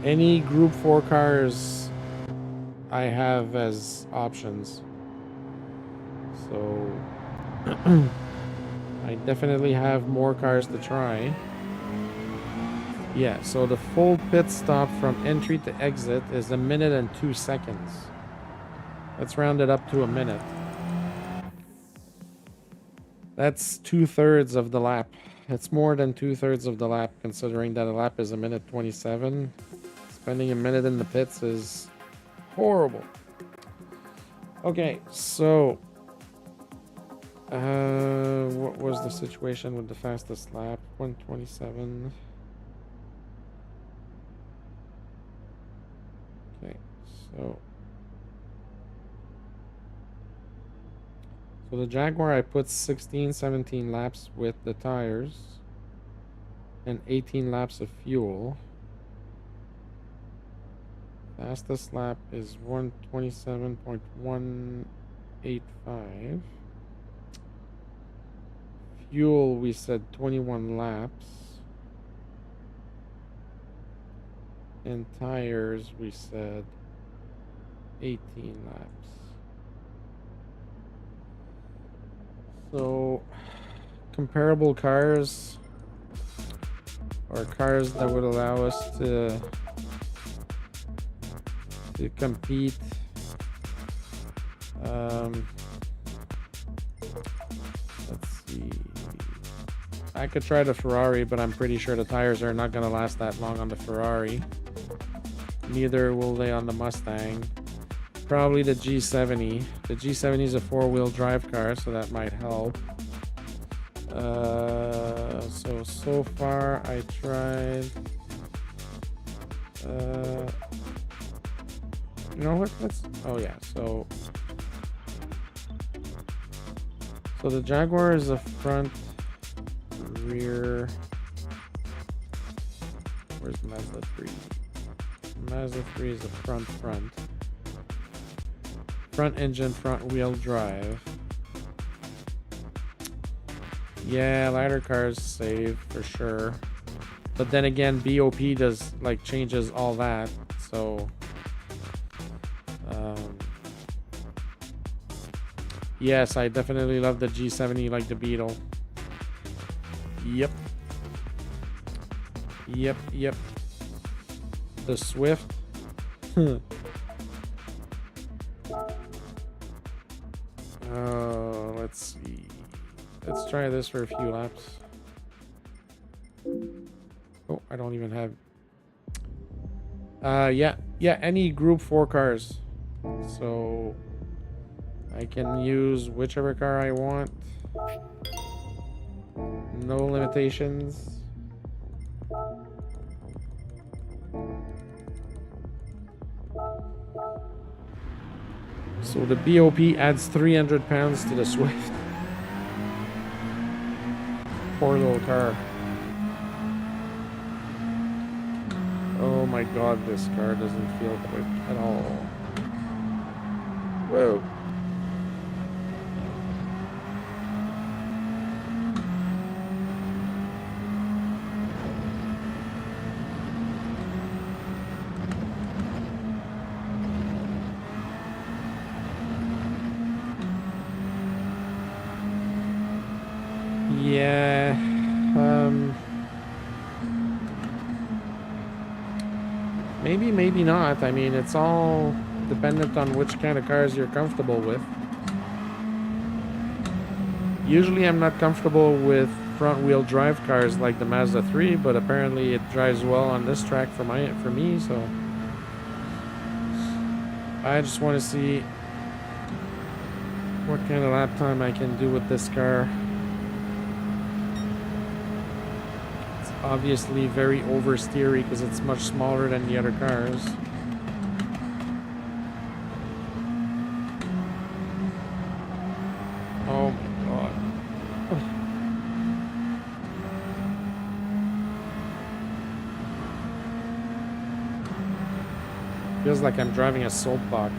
Any Group 4 cars I have as options. So I definitely have more cars to try. Yeah, so the full pit stop from entry to exit is 1 minute and 2 seconds. Let's round it up to a minute. That's 2/3 of the lap. It's more than 2/3 of the lap, considering that a lap is 1 minute 27. Spending a minute in the pits is horrible. Okay, so what was the situation with the fastest lap? 127. Okay, so the Jaguar, I put 16, 17 laps with the tires and 18 laps of fuel. Fastest lap is 127.185. Fuel, we said 21 laps. And tires, we said 18 laps. So, comparable cars, or cars that would allow us to compete. Let's see. I could try the Ferrari, but I'm pretty sure the tires are not going to last that long on the Ferrari. Neither will they on the Mustang. Probably the G70. The G70 is a 4-wheel drive car, so that might help. So far I tried. You know what? Oh yeah. So the Jaguar is a front, rear. Where's Mazda 3? Mazda 3 is a front. Front engine, front wheel drive. Yeah, lighter cars save for sure. But then again, BOP does like changes all that. So yes, I definitely love the G70 like the Beetle. Yep. The Swift. Let's see. Let's try this for a few laps. Oh, I don't even have. Yeah, Yeah, any Group 4 cars. So I can use whichever car I want. No limitations. So the BOP adds 300 pounds to the Swift. Poor little car. Oh my god, this car doesn't feel quick at all. Whoa. Yeah, maybe not. I mean, it's all dependent on which kind of cars you're comfortable with. Usually I'm not comfortable with front-wheel drive cars like the Mazda 3, but apparently it drives well on this track for me, so I just want to see what kind of lap time I can do with this car. Obviously very oversteery because it's much smaller than the other cars. Oh my god. Feels like I'm driving a soapbox.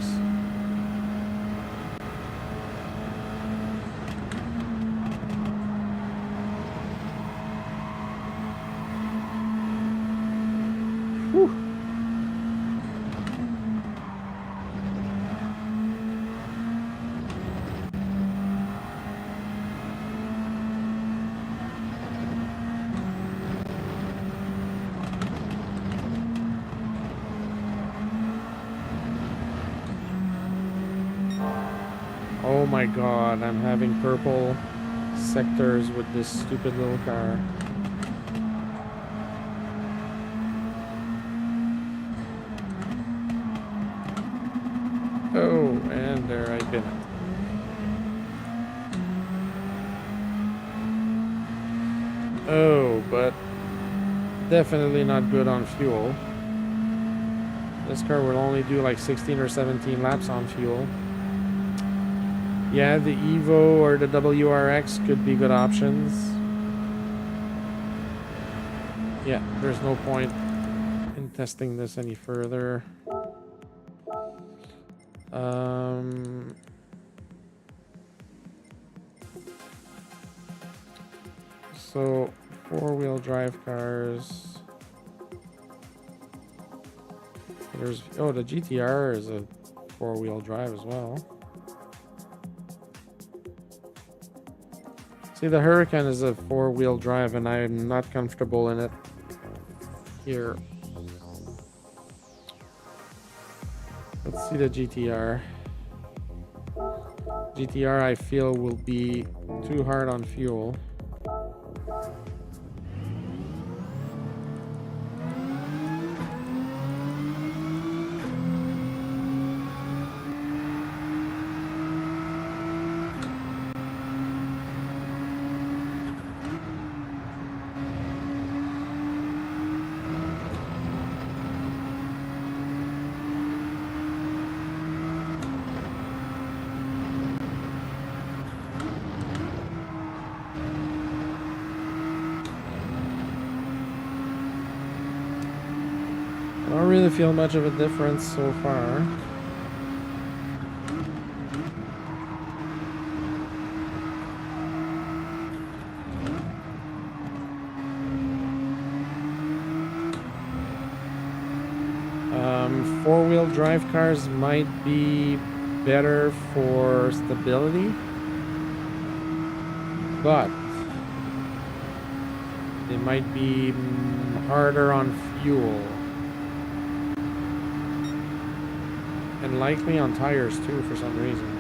Oh my god, I'm having purple sectors with this stupid little car. Oh, and there I've been. Oh, but definitely not good on fuel. This car will only do like 16 or 17 laps on fuel. Yeah, the Evo or the WRX could be good options. Yeah, there's no point in testing this any further. So, four-wheel drive cars. There's the GTR is a four-wheel drive as well. See, the Huracan is a four-wheel drive, and I'm not comfortable in it here. Let's see the GTR. GTR, I feel, will be too hard on fuel. I don't really feel much of a difference so far. Four-wheel drive cars might be better for stability, but they might be harder on fuel. And likely on tires too, for some reason.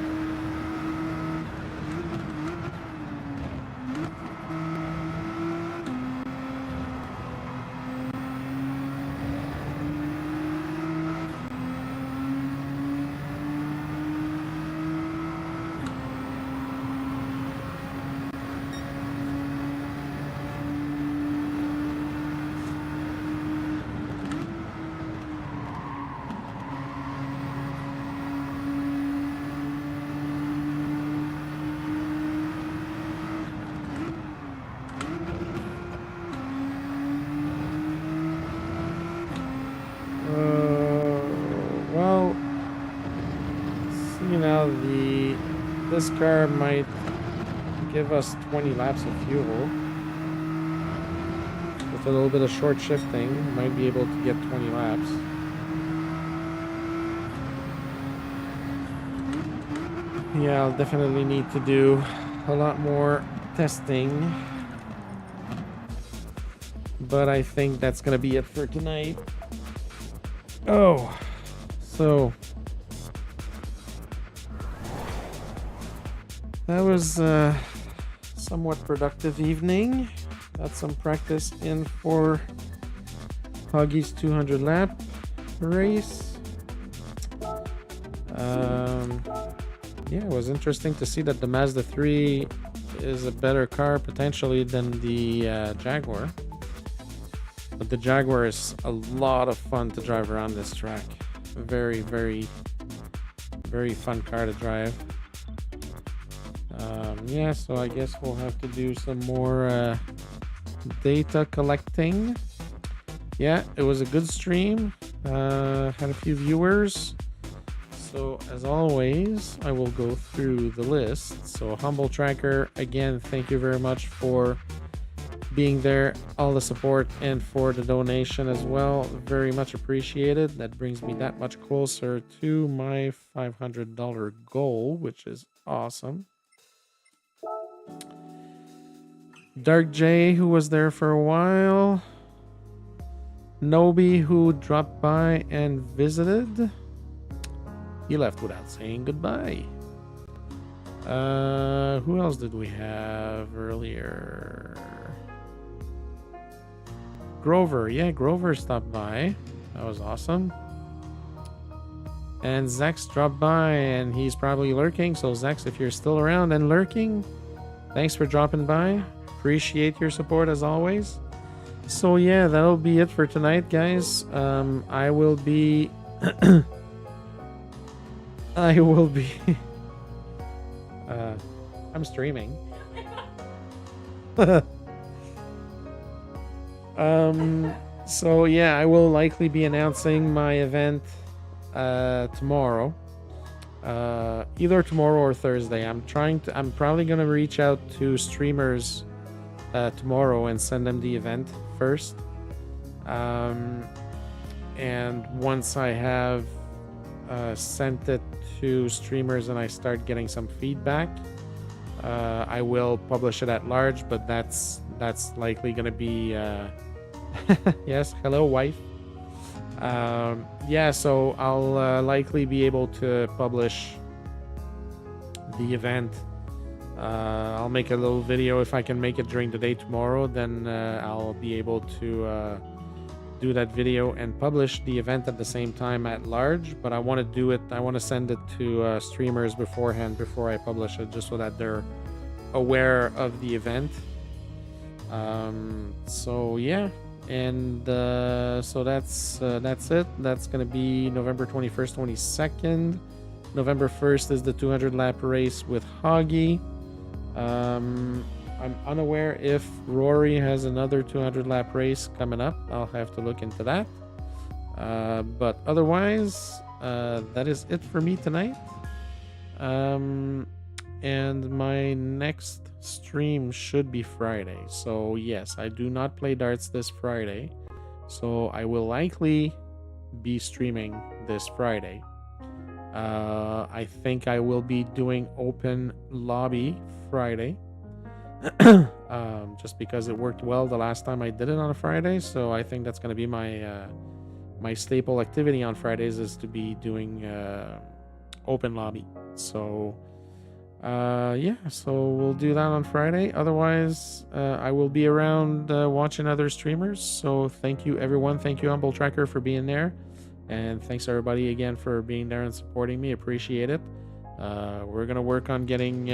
now this car might give us 20 laps of fuel. With a little bit of short shifting, might be able to get 20 laps. Yeah, I'll definitely need to do a lot more testing. But I think that's gonna be it for tonight. Oh, so that was a somewhat productive evening. Got some practice in for Huggy's 200 lap race. Yeah, it was interesting to see that the Mazda 3 is a better car potentially than the Jaguar. But the Jaguar is a lot of fun to drive around this track. Very, very, very fun car to drive. Yeah, so I guess we'll have to do some more data collecting. Yeah, it was a good stream. Had a few viewers. So as always, I will go through the list. So Humble Tracker, again, thank you very much for being there, all the support, and for the donation as well. Very much appreciated. That brings me that much closer to my $500 goal, which is awesome. Dark J, who was there for a while. Nobi, who dropped by and visited. He left without saying goodbye. Who else did we have earlier? Grover. Yeah, Grover stopped by. That was awesome. And Zax dropped by, and he's probably lurking. So Zax, if you're still around and lurking, thanks for dropping by. Appreciate your support as always. So yeah, that'll be it for tonight, guys. I will be I'm streaming. So yeah, I will likely be announcing my event tomorrow. Either tomorrow or Thursday. I'm probably gonna reach out to streamers tomorrow and send them the event first. And once I have sent it to streamers and I start getting some feedback, I will publish it at large, but that's likely gonna be yes, hello wife. Yeah, so I'll likely be able to publish the event. I'll make a little video if I can make it during the day tomorrow, then I'll be able to do that video and publish the event at the same time at large. But I want to send it to streamers beforehand before I publish it, just so that they're aware of the event. So yeah, and so that's it. That's gonna be November 21st, 22nd. November 1st is the 200 lap race with Hoggy. I'm unaware if Rory has another 200 lap race coming up. I'll have to look into that. But otherwise, that is it for me tonight. And my next stream should be Friday. So yes, I do not play darts this Friday. So I will likely be streaming this Friday. I think I will be doing open lobby Friday. Just because it worked well the last time I did it on a Friday, so I think that's going to be my my staple activity on Fridays, is to be doing open lobby. So yeah, so we'll do that on Friday. Otherwise, I will be around watching other streamers. So thank you everyone. Thank you Humble Tracker for being there, and thanks everybody again for being there and supporting me. Appreciate it. We're gonna work on getting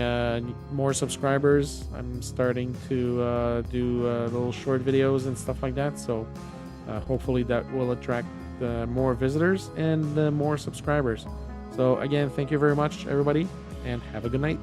more subscribers. I'm starting to do little short videos and stuff like that, so hopefully that will attract more visitors and more subscribers. So again, thank you very much everybody, and have a good night.